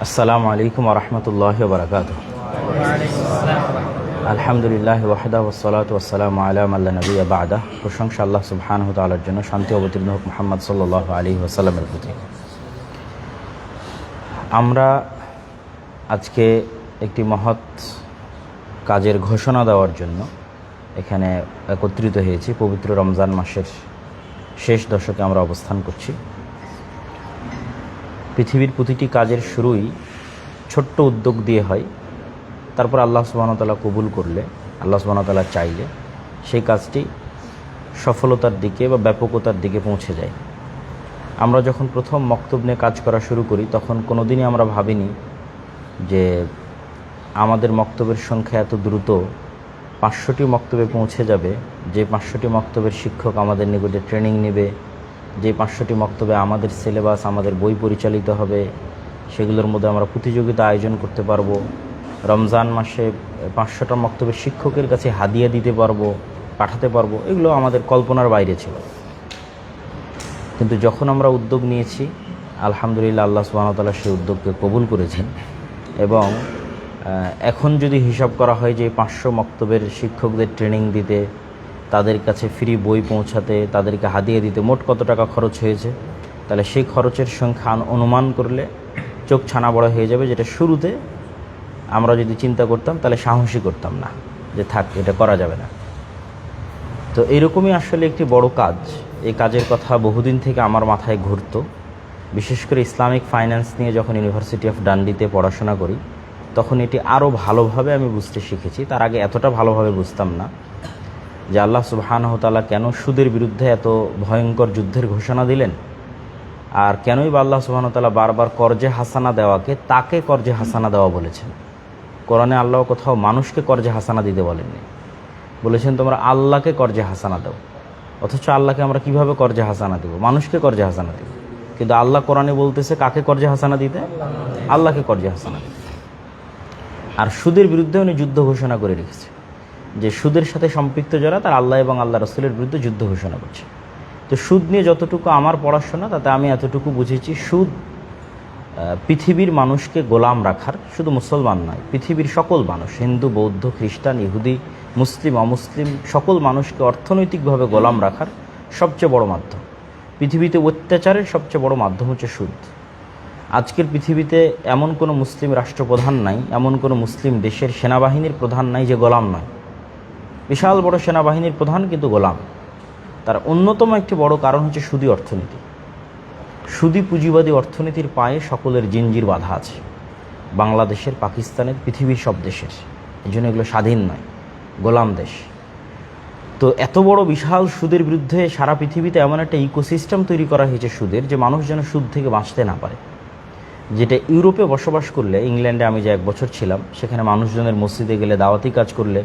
আসসালামু আলাইকুম ওয়া রাহমাতুল্লাহি ওয়া বারাকাতুহু। আলহামদুলিল্লাহ ওয়াহদা ওয়াসসালাতু ওয়াসসালামু আলা মান লা নাবিয়্যা বা'দা। প্রশংসা আল্লাহ সুবহানাহু ওয়া তাআলার জন্য, শান্তি অবতীর্ণ হোক মুহাম্মদ সাল্লাল্লাহু আলাইহি ওয়াসাল্লামের প্রতি। আমরা আজকে একটি মহৎ কাজের ঘোষণা দেওয়ার জন্য এখানে একত্রিত হয়েছি। পবিত্র রমজান মাসের শেষ দশকে আমরা অবস্থান করছি। পৃথিবীর প্রতিটি কাজের শুরুই ছোট্ট উদ্যোগ দিয়ে হয়, তারপর আল্লাহ সুবহানাহু ওয়া তাআলা কবুল করলে, আল্লাহ সুবহানাহু ওয়া তাআলা চাইলে সেই কাজটি সফলতার দিকে বা ব্যাপকতার দিকে পৌঁছে যায়। আমরা যখন প্রথম মক্তব নিয়ে কাজ করা শুরু করি তখন কোনোদিনই আমরা ভাবিনি যে আমাদের মক্তবের সংখ্যা এত দ্রুত 500টি মক্তবে পৌঁছে যাবে, যে 500টি মক্তবের শিক্ষক আমাদের নিকটে ট্রেনিং নেবে, যে 500টি মক্তবে আমাদের সিলেবাস, আমাদের বই পরিচালিত হবে, সেগুলোর মধ্যে আমরা প্রতিযোগিতা আয়োজন করতে পারবো, রমজান মাসে 500টা মক্তবের শিক্ষকের কাছে হাদিয়া দিতে পারবো, পাঠাতে পারবো। এগুলো আমাদের কল্পনার বাইরে ছিল। কিন্তু যখন আমরা উদ্যোগ নিয়েছি, আলহামদুলিল্লাহ আল্লাহ সুবহানাহু ওয়া তাআলা সেই উদ্যোগকে কবুল করেছেন। এবং এখন যদি হিসাব করা হয় যে 500 মক্তবের শিক্ষকদের ট্রেনিং দিতে, তাদের কাছে ফ্রি বই পৌঁছাতে, তাদেরকে হাদিয়া দিতে মোট কত টাকা খরচ হয়েছে, তাহলে সেই খরচের সংখ্যা অনুমান করলে চোখ ছানা বড় হয়ে যাবে, যেটা শুরুতে আমরা যদি চিন্তা করতাম তাহলে সাহসী করতাম না, যে থাক এটা করা যাবে না। তো এরকমই আসলে একটি বড় কাজ। এই কাজের কথা বহুদিন থেকে আমার মাথায় ঘুরতো। বিশেষ করে ইসলামিক ফাইন্যান্স নিয়ে যখন ইউনিভার্সিটি অফ ডান্ডিতে পড়াশোনা করি তখন এটি আরও ভালোভাবে আমি বুঝতে শিখেছি। তার আগে এতটা ভালোভাবে বুঝতাম না যে আল্লাহ সুবহানাহু ওয়া তাআলা কেন সুদের বিরুদ্ধে এত ভয়ঙ্কর যুদ্ধের ঘোষণা দিলেন, আর কেনই বা আল্লাহ সুবহানাহু ওয়া তাআলা বারবার কর্জে হাসানা দেওয়াকে তাকে কর্জে হাসানা দেওয়া বলেছেন। কোরআনে আল্লাহ কোথাও মানুষকে কর্জে হাসানা দিতে বলেননি, বলেছেন তোমরা আল্লাহকে কর্জে হাসানা দাও। অথচ আল্লাহকে আমরা কিভাবে কর্জে হাসানা দেব? মানুষকে কর্জে হাসানা দেব। কিন্তু আল্লাহ কোরআনে বলতেছে কাকে কর্জে হাসানা দিতে? আল্লাহকে কর্জে হাসানা দিতে। আর সুদের বিরুদ্ধে উনি যুদ্ধ ঘোষণা করে রেখেছে, যে সুদের সাথে সম্পৃক্ত যারা তার আল্লাহ এবং আল্লাহ রাসূলের বিরুদ্ধে যুদ্ধ ঘোষণা করছে। তো সুদ নিয়ে যতটুকু আমার পড়াশোনা, তাতে আমি এতটুকু বুঝেছি, সুদ পৃথিবীর মানুষকে গোলাম রাখার, শুধু মুসলমান নয়, পৃথিবীর সকল মানুষ, হিন্দু, বৌদ্ধ, খ্রিস্টান, ইহুদি, মুসলিম, অমুসলিম, সকল মানুষকে অর্থনৈতিকভাবে গোলাম রাখার সবচেয়ে বড় মাধ্যম। পৃথিবীতে অত্যাচারের সবচেয়ে বড় মাধ্যম হচ্ছে সুদ। আজকের পৃথিবীতে এমন কোনো মুসলিম রাষ্ট্রপ্রধান নাই, এমন কোনো মুসলিম দেশের সেনাবাহিনীর প্রধান নাই যে গোলাম নয়। বিশাল বড় সেনাবাহিনীর প্রধান কিন্তু গোলাম। তার অন্যতম একটি বড় কারণ হচ্ছে সুদী অর্থনীতি। সুদী পুঁজিবাদী অর্থনীতির পায়ে সকলের জিনজির বাধা আছে, বাংলাদেশের, পাকিস্তানের, পৃথিবীর সব দেশের। এই জন্য এগুলো স্বাধীন নয়, গোলাম দেশ। তো এত বড় বিশাল সুদের বিরুদ্ধে সারা পৃথিবীতে এমন একটা ইকোসিস্টেম তৈরি করা হয়েছে সুদের, যে মানুষ যেন সুদ থেকে বাঁচতে না পারে। যেটা ইউরোপে বসবাস করলে, ইংল্যান্ডে আমি যে 1 বছর ছিলাম, সেখানে মানুষজনের মসজিদে গেলে, দাওয়াতি কাজ করলে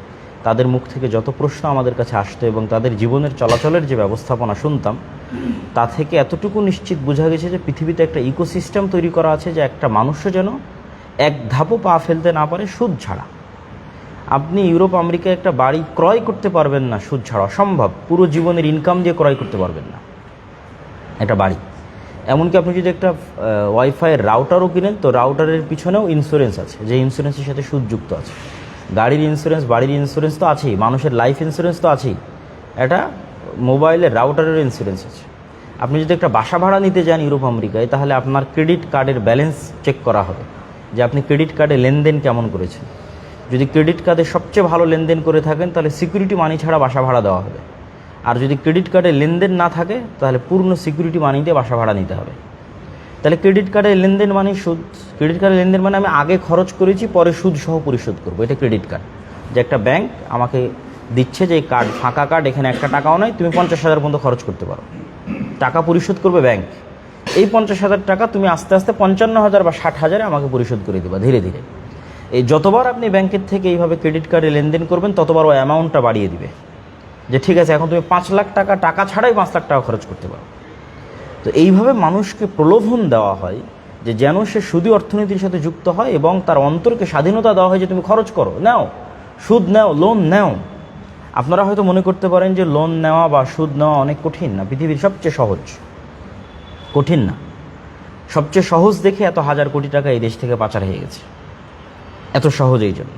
তাদের মুখ থেকে যত প্রশ্ন আমাদের কাছে আসতো এবং তাদের জীবনের চলাচলের যে ব্যবস্থাপনা শুনতাম, তা থেকে এতটুকু নিশ্চিত বোঝা গেছে যে পৃথিবীতে একটা ইকোসিস্টেম তৈরি করা আছে, যে একটা মানুষও যেন এক ধাপও পা ফেলতে না পারে সুদ ছাড়া। আপনি ইউরোপ আমেরিকায় একটা বাড়ি ক্রয় করতে পারবেন না সুদ ছাড়া, অসম্ভব। পুরো জীবনের ইনকাম দিয়ে ক্রয় করতে পারবেন না একটা বাড়ি। এমনকি আপনি যদি একটা ওয়াইফাইয়ের রাউটারও কিনেন, তো রাউটারের পিছনেও ইন্স্যুরেন্স আছে, যে ইন্স্যুরেন্সের সাথে সুদ যুক্ত আছে। গাড়ির ইন্স্যুরেন্স, বাড়ির ইন্স্যুরেন্স তো আছেই, মানুষের লাইফ ইন্স্যুরেন্স তো আছেই, এটা মোবাইলের রাউটারের ইন্স্যুরেন্স আছে। আপনি যদি একটা বাসা ভাড়া নিতে যান ইউরোপ আমেরিকায়, তাহলে আপনার ক্রেডিট কার্ডের ব্যালেন্স চেক করা হবে, যে আপনি ক্রেডিট কার্ডে লেনদেন কেমন করেছেন। যদি ক্রেডিট কার্ডে সবচেয়ে ভালো লেনদেন করে থাকেন, তাহলে সিকিউরিটি মানি ছাড়া বাসা ভাড়া দেওয়া হবে। আর যদি ক্রেডিট কার্ডে লেনদেন না থাকে, তাহলে পূর্ণ সিকিউরিটি মানি দিয়ে বাসা ভাড়া নিতে হবে। তাহলে ক্রেডিট কার্ডের লেনদেন মানে সুদ। ক্রেডিট কার্ডের লেনদেন মানে আমি আগে খরচ করেছি, পরে সুদ সহ পরিশোধ করবো, এটা ক্রেডিট কার্ড। যে একটা ব্যাংক আমাকে দিচ্ছে যে এই কার্ড, ফাঁকা কার্ড, এখানে একটা টাকাও নয়, তুমি 50,000 পর্যন্ত খরচ করতে পারো, টাকা পরিশোধ করবে ব্যাংক। এই 50,000 টাকা তুমি আস্তে আস্তে 55,000 বা 60,000 আমাকে পরিশোধ করে দেবা ধীরে ধীরে। এই যতবার আপনি ব্যাংকের থেকে এইভাবে ক্রেডিট কার্ডে লেনদেন করবেন, ততবার ওই অ্যামাউন্টটা বাড়িয়ে দিবে, যে ঠিক আছে এখন তুমি 5 লাখ টাকা টাকা ছাড়াই 5 লাখ টাকা খরচ করতে পারো। তো এইভাবে মানুষকে প্রলোভন দেওয়া হয় যে যেন সে সুদী অর্থনীতির সাথে যুক্ত হয়, এবং তার অন্তরকে স্বাধীনতা দেওয়া হয় যে তুমি খরচ করো, নাও, সুদ নাও, লোন নাও। আপনারা হয়তো মনে করতে পারেন যে লোন নেওয়া বা সুদ নেওয়া অনেক কঠিন। না, পৃথিবীর সবচেয়ে সহজ, কঠিন না। সবচেয়ে সহজ দেখে এত হাজার কোটি টাকা এই দেশ থেকে পাচার হয়ে গেছে, এত সহজ এই জন্য।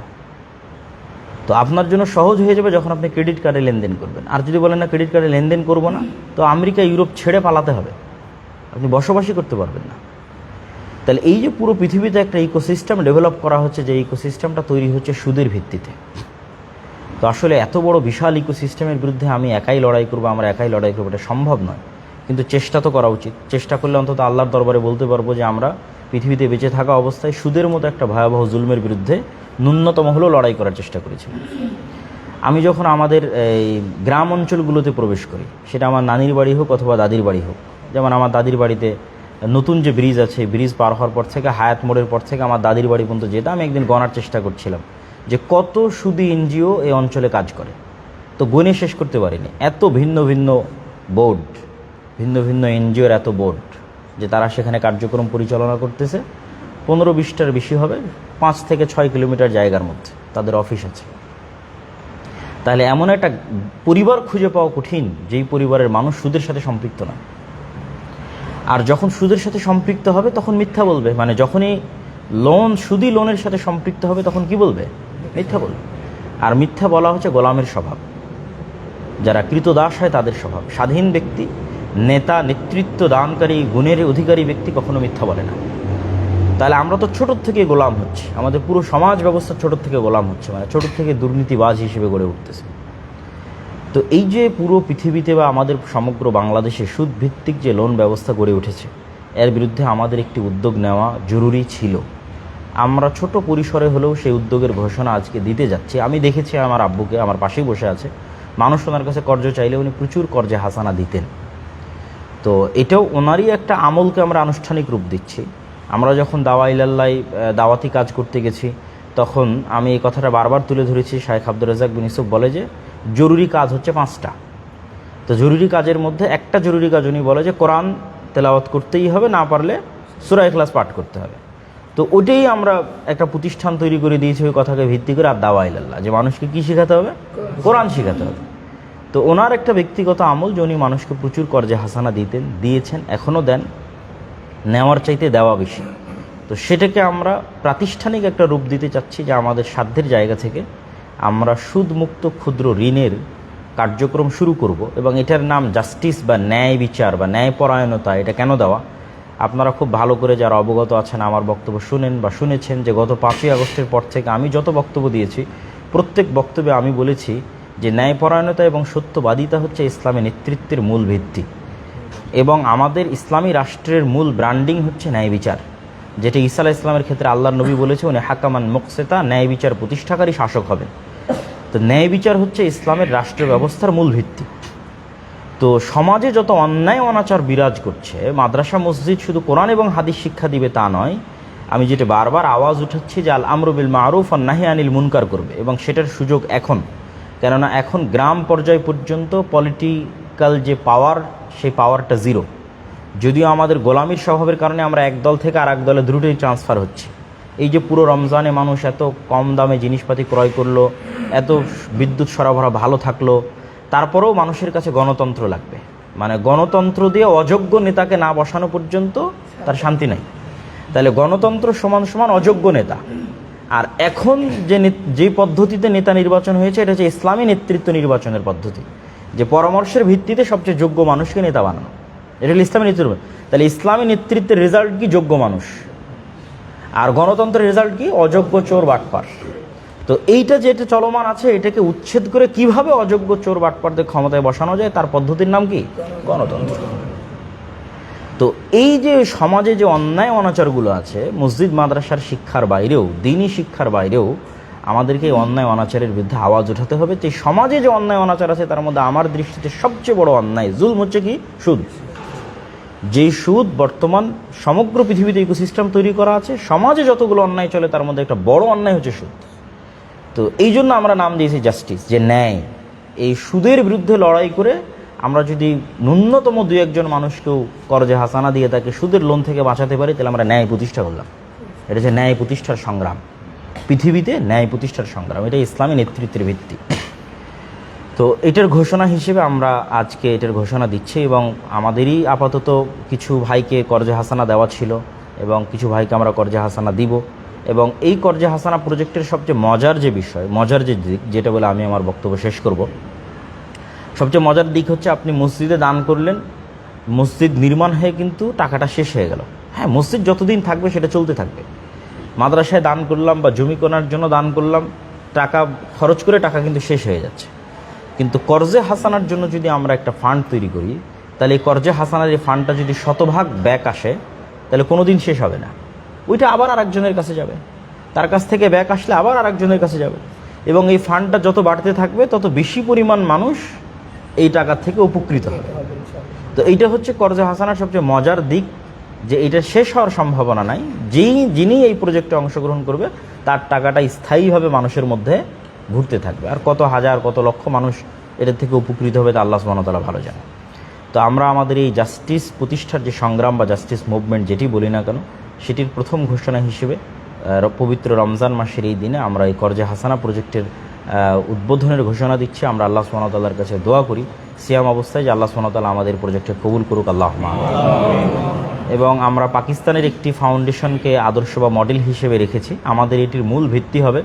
তো আপনার জন্য সহজ হয়ে যাবে যখন আপনি ক্রেডিট কার্ডে লেনদেন করবেন। আর যদি বলেন না ক্রেডিট কার্ডে লেনদেন করবো না, তো আমেরিকা ইউরোপ ছেড়ে পালাতে হবে, আপনি বসবাসই করতে পারবেন না। তাহলে এই যে পুরো পৃথিবীতে একটা ইকোসিস্টেম ডেভেলপ করা হচ্ছে, যে ইকোসিস্টেমটা তৈরি হচ্ছে সুদের ভিত্তিতে। তো আসলে এত বড় বিশাল ইকোসিস্টেমের বিরুদ্ধে আমি একাই লড়াই করবো, আমরা একাই লড়াই করবো, এটা সম্ভব নয়। কিন্তু চেষ্টা তো করা উচিত। চেষ্টা করলে অন্তত আল্লাহর দরবারে বলতে পারবো যে আমরা পৃথিবীতে বেঁচে থাকা অবস্থায় সুদের মতো একটা ভয়াবহ জুলমের বিরুদ্ধে ন্যূনতম হলেও লড়াই করার চেষ্টা করেছিলাম। আমি যখন আমাদের এই গ্রাম অঞ্চলগুলোতে প্রবেশ করি, সেটা আমার নানির বাড়ি হোক অথবা দাদির বাড়ি হোক, যেমন আমার দাদির বাড়িতে নতুন যে ব্রিজ আছে, ব্রিজ পার হওয়ার পর থেকে হায়াত মোড়ের পর থেকে আমার দাদির বাড়ি পর্যন্ত যেতাম। আমি একদিন গণার চেষ্টা করছিলাম যে কত সুদী এনজিও এই অঞ্চলে কাজ করে। তো গুণে শেষ করতে পারিনি। এত ভিন্ন ভিন্ন বোর্ড, ভিন্ন ভিন্ন এনজিওর এত বোর্ড, যে তারা সেখানে কার্যক্রম পরিচালনা করতেছে। 15-20টার বেশি হবে, 5 থেকে 6 কিলোমিটার জায়গার মধ্যে তাদের অফিস আছে। তাহলে এমন একটা পরিবার খুঁজে পাওয়া কঠিন, যেই পরিবারের মানুষ সুদের সাথে সম্পৃক্ত না। আর যখন সুদের সাথে সম্পৃক্ত হবে তখন মিথ্যা বলবে। মানে যখনই সুদী লোনের সাথে সম্পৃক্ত হবে তখন কি বলবে? মিথ্যা বলবে। আর মিথ্যা বলা হচ্ছে গোলামের স্বভাব। যারা কৃতদাস হয় তাদের স্বভাব। স্বাধীন ব্যক্তি, নেতা, নেতৃত্ব দানকারী, গুণের অধিকারী ব্যক্তি কখনো মিথ্যা বলে না। তাহলে আমরা তো ছোটোর থেকে গোলাম হচ্ছি, আমাদের পুরো সমাজ ব্যবস্থা ছোটোর থেকে গোলাম হচ্ছে, মানে ছোটোর থেকে দুর্নীতিবাজ হিসেবে গড়ে উঠতেছে। তো এই যে পুরো পৃথিবীতে বা আমাদের সমগ্র বাংলাদেশে সুদ ভিত্তিক যে লোন ব্যবস্থা গড়ে উঠেছে, এর বিরুদ্ধে আমাদের একটি উদ্যোগ নেওয়া জরুরি ছিল। আমরা ছোট পরিসরে হলেও সেই উদ্যোগের ঘোষণা আজকে দিতে যাচ্ছি। আমি দেখেছি আমার আব্বুকে, আমার পাশেই বসে আছে, মানুষ ওনার কাছে কর্জ চাইলে উনি প্রচুর কর্জে হাসানা দিতেন। তো এটাও ওনারই একটা আমলকে আমরা আনুষ্ঠানিক রূপ দিচ্ছি। আমরা যখন দাওয়াতি কাজ করতে গেছি, তখন আমি এই কথাটা বারবার তুলে ধরেছি। শাইখ আব্দুর রাজ্জাক বিন ইউসুফ বলে যে জরুরি কাজ হচ্ছে 5টা। তো জরুরি কাজের মধ্যে একটা জরুরি কাজ উনি বলে যে কোরআন তেলাওয়াত করতেই হবে, না পারলে সূরা ইখলাস পাঠ করতে হবে। তো ওইটাই আমরা একটা প্রতিষ্ঠান তৈরি করে দিয়েছি ওই কথাকে ভিত্তি করে, আর দাওয়া ইলাল্লাহ, যে মানুষকে কী শেখাতে হবে? কোরআন শেখাতে হবে। তো ওনার একটা ব্যক্তিগত আমল যে উনি মানুষকে প্রচুর কর্জে হাসানা দিয়েছেন, এখনও দেন, নেওয়ার চাইতে দেওয়া বেশি। তো সেটাকে আমরা প্রাতিষ্ঠানিক একটা রূপ দিতে চাচ্ছি, যে আমাদের সাধ্যের জায়গা থেকে আমরা সুদমুক্ত ক্ষুদ্র ঋণের কার্যক্রম শুরু করব। এবং এটার নাম জাস্টিস বা ন্যায় বিচার বা ন্যায়পরায়ণতা। এটা কেন দেওয়া? আপনারা খুব ভালো করে যারা অবগত আছেন, আমার বক্তব্য শুনেন বা শুনেছেন, যে গত 5ই আগস্টের পর থেকে আমি যত বক্তব্য দিয়েছি, প্রত্যেক বক্তব্যে আমি বলেছি যে ন্যায়পরায়ণতা এবং সত্যবাদিতা হচ্ছে ইসলামী নেতৃত্বের মূল ভিত্তি। এবং আমাদের ইসলামী রাষ্ট্রের মূল ব্র্যান্ডিং হচ্ছে ন্যায় বিচার, যেটা ঈসা আলাইহিস সালামের ক্ষেত্রে আল্লাহর নবী বলেছে, উনি হাকামান মুকসিতা, ন্যায় বিচার প্রতিষ্ঠাকারী শাসক হবেন। তো ন্যায় বিচার হচ্ছে ইসলামের রাষ্ট্র ব্যবস্থার মূল ভিত্তি। তো সমাজে যত অন্যায় অনাচার বিরাজ করছে, মাদ্রাসা মসজিদ শুধু কোরআন এবং হাদিস শিক্ষা দিবে তা নয়, আমি যেটা বারবার আওয়াজ উঠাচ্ছি যে আল আমরু বিল মারুফ ওয়ান নাহি আনিল মুনকার করবে। এবং সেটার সুযোগ এখন, কেননা এখন গ্রাম পর্যায় পর্যন্ত পলিটিক্যাল যে পাওয়ার, সেই পাওয়ারটা জিরো। যদিও আমাদের গোলামির স্বভাবের কারণে আমরা এক দল থেকে আর এক দলে দ্রুতই ট্রান্সফার হচ্ছে। এই যে পুরো রমজানে মানুষ এত কম দামে জিনিসপাতি ক্রয় করলো, এত বিদ্যুৎ সরবরাহ ভালো থাকলো, তারপরেও মানুষের কাছে গণতন্ত্র লাগবে। মানে গণতন্ত্র দিয়ে অযোগ্য নেতাকে না বসানো পর্যন্ত তার শান্তি নাই। তাহলে গণতন্ত্র সমান সমান অযোগ্য নেতা। আর এখন যে পদ্ধতিতে নেতা নির্বাচন হয়েছে, এটা হচ্ছে ইসলামী নেতৃত্ব নির্বাচনের পদ্ধতি, যে পরামর্শের ভিত্তিতে সবচেয়ে যোগ্য মানুষকে নেতা বানানো। এটা হল ইসলামী নেতৃত্ব। তাহলে ইসলামী নেতৃত্বের রেজাল্ট কি? যোগ্য মানুষ। আর গণতন্ত্রের রেজাল্ট কি? অযোগ্য, চোর, বাটপার। তো এইটা যেটা চলমান আছে, এটাকে উচ্ছেদ করে কিভাবে অযোগ্য, চোর, বাটপারদের ক্ষমতায় বসানো যায়, তার পদ্ধতির নাম কি? গণতন্ত্র। তো এই যে সমাজে যে অন্যায় অনাচারগুলো আছে, মসজিদ মাদ্রাসার শিক্ষার বাইরেও, দিনী শিক্ষার বাইরেও আমাদেরকে এই অন্যায় অনাচারের বিরুদ্ধে আওয়াজ উঠাতে হবে। যে সমাজে যে অন্যায় অনাচার আছে, তার মধ্যে আমার দৃষ্টিতে সবচেয়ে বড় অন্যায় জুলম হচ্ছে কি? সুদ। যেই সুদ বর্তমান সমগ্র পৃথিবীতে ইকোসিস্টেম তৈরি করা আছে, সমাজে যতগুলো অন্যায় চলে তার মধ্যে একটা বড় অন্যায় হচ্ছে সুদ। তো এই জন্য আমরা নাম দিয়েছি জাস্টিস, যে ন্যায়। এই সুদের বিরুদ্ধে লড়াই করে আমরা যদি ন্যূনতম 2-1 মানুষকেও কর্জে হাসানা দিয়ে তাকে সুদের লোন থেকে বাঁচাতে পারি, তাহলে আমরা ন্যায় প্রতিষ্ঠা করলাম। এটা হচ্ছে ন্যায় প্রতিষ্ঠার সংগ্রাম, পৃথিবীতে ন্যায় প্রতিষ্ঠার সংগ্রাম। এটা ইসলামী নেতৃত্বের ভিত্তি। তো এটার ঘোষণা হিসেবে আমরা আজকে এটার ঘোষণা দিচ্ছি, এবং আমাদেরই আপাতত কিছু ভাইকে কর্জে হাসানা দেওয়া ছিল এবং কিছু ভাইকে আমরা কর্জে হাসানা দিব। এবং এই কর্জে হাসানা প্রজেক্টের সবচেয়ে মজার যে বিষয়, মজার যে দিক, যেটা বলে আমি আমার বক্তব্য শেষ করব, সবচেয়ে মজার দিক হচ্ছে আপনি মসজিদে দান করলেন, মসজিদ নির্মাণ হয়ে কিন্তু টাকাটা শেষ হয়ে গেল। হ্যাঁ, মসজিদ যতদিন থাকবে সেটা চলতে থাকবে। মাদ্রাসায় দান করলাম বা জমি কেনার জন্য দান করলাম, টাকা খরচ করে টাকা কিন্তু শেষ হয়ে যাচ্ছে। কিন্তু কর্জে হাসানার জন্য যদি আমরা একটা ফান্ড তৈরি করি, তাহলে এই কর্জে হাসানার এই ফান্ডটা যদি শতভাগ ব্যাক আসে, তাহলে কোনো দিন শেষ হবে না। ওইটা আবার আরেকজনের কাছে যাবে, তার কাছ থেকে ব্যাক আসলে আবার আরেকজনের কাছে যাবে, এবং এই ফান্ডটা যত বাড়তে থাকবে তত বেশি পরিমাণ মানুষ এই টাকা থেকে উপকৃত হবে। তো এইটা হচ্ছে কর্জে হাসানার সবচেয়ে মজার দিক, যে এটা শেষ হওয়ার সম্ভাবনা নাই। যিনি এই প্রজেক্টে অংশগ্রহণ করবে তার টাকাটা স্থায়ীভাবে মানুষের মধ্যে ঘুরতে থাকবে, আর কত হাজার কত লক্ষ মানুষ এটার থেকে উপকৃত হবে তা আল্লাহ সুবহানাহু ওয়া তাআলা ভালো জানে। তো আমরা আমাদের এই জাস্টিস প্রতিষ্ঠার যে সংগ্রাম বা জাস্টিস মুভমেন্ট যেটি বলি না কেন, সেটির প্রথম ঘোষণা হিসেবে পবিত্র রমজান মাসের এই দিনে আমরা এই কর্জে হাসানা প্রজেক্টের উদ্বোধনের ঘোষণা দিচ্ছি। আমরা আল্লাহ সুবহানাহু ওয়া তাআলার কাছে দোয়া করি সিয়াম অবস্থায় যে আল্লাহ সুবহানাহু ওয়া তাআলা আমাদের প্রজেক্টে কবুল করুক, আল্লাহুম্মা আমিন। এবং আমরা পাকিস্তানের একটি ফাউন্ডেশনকে আদর্শ বা মডেল হিসেবে রেখেছি। আমাদের এটির মূল ভিত্তি হবে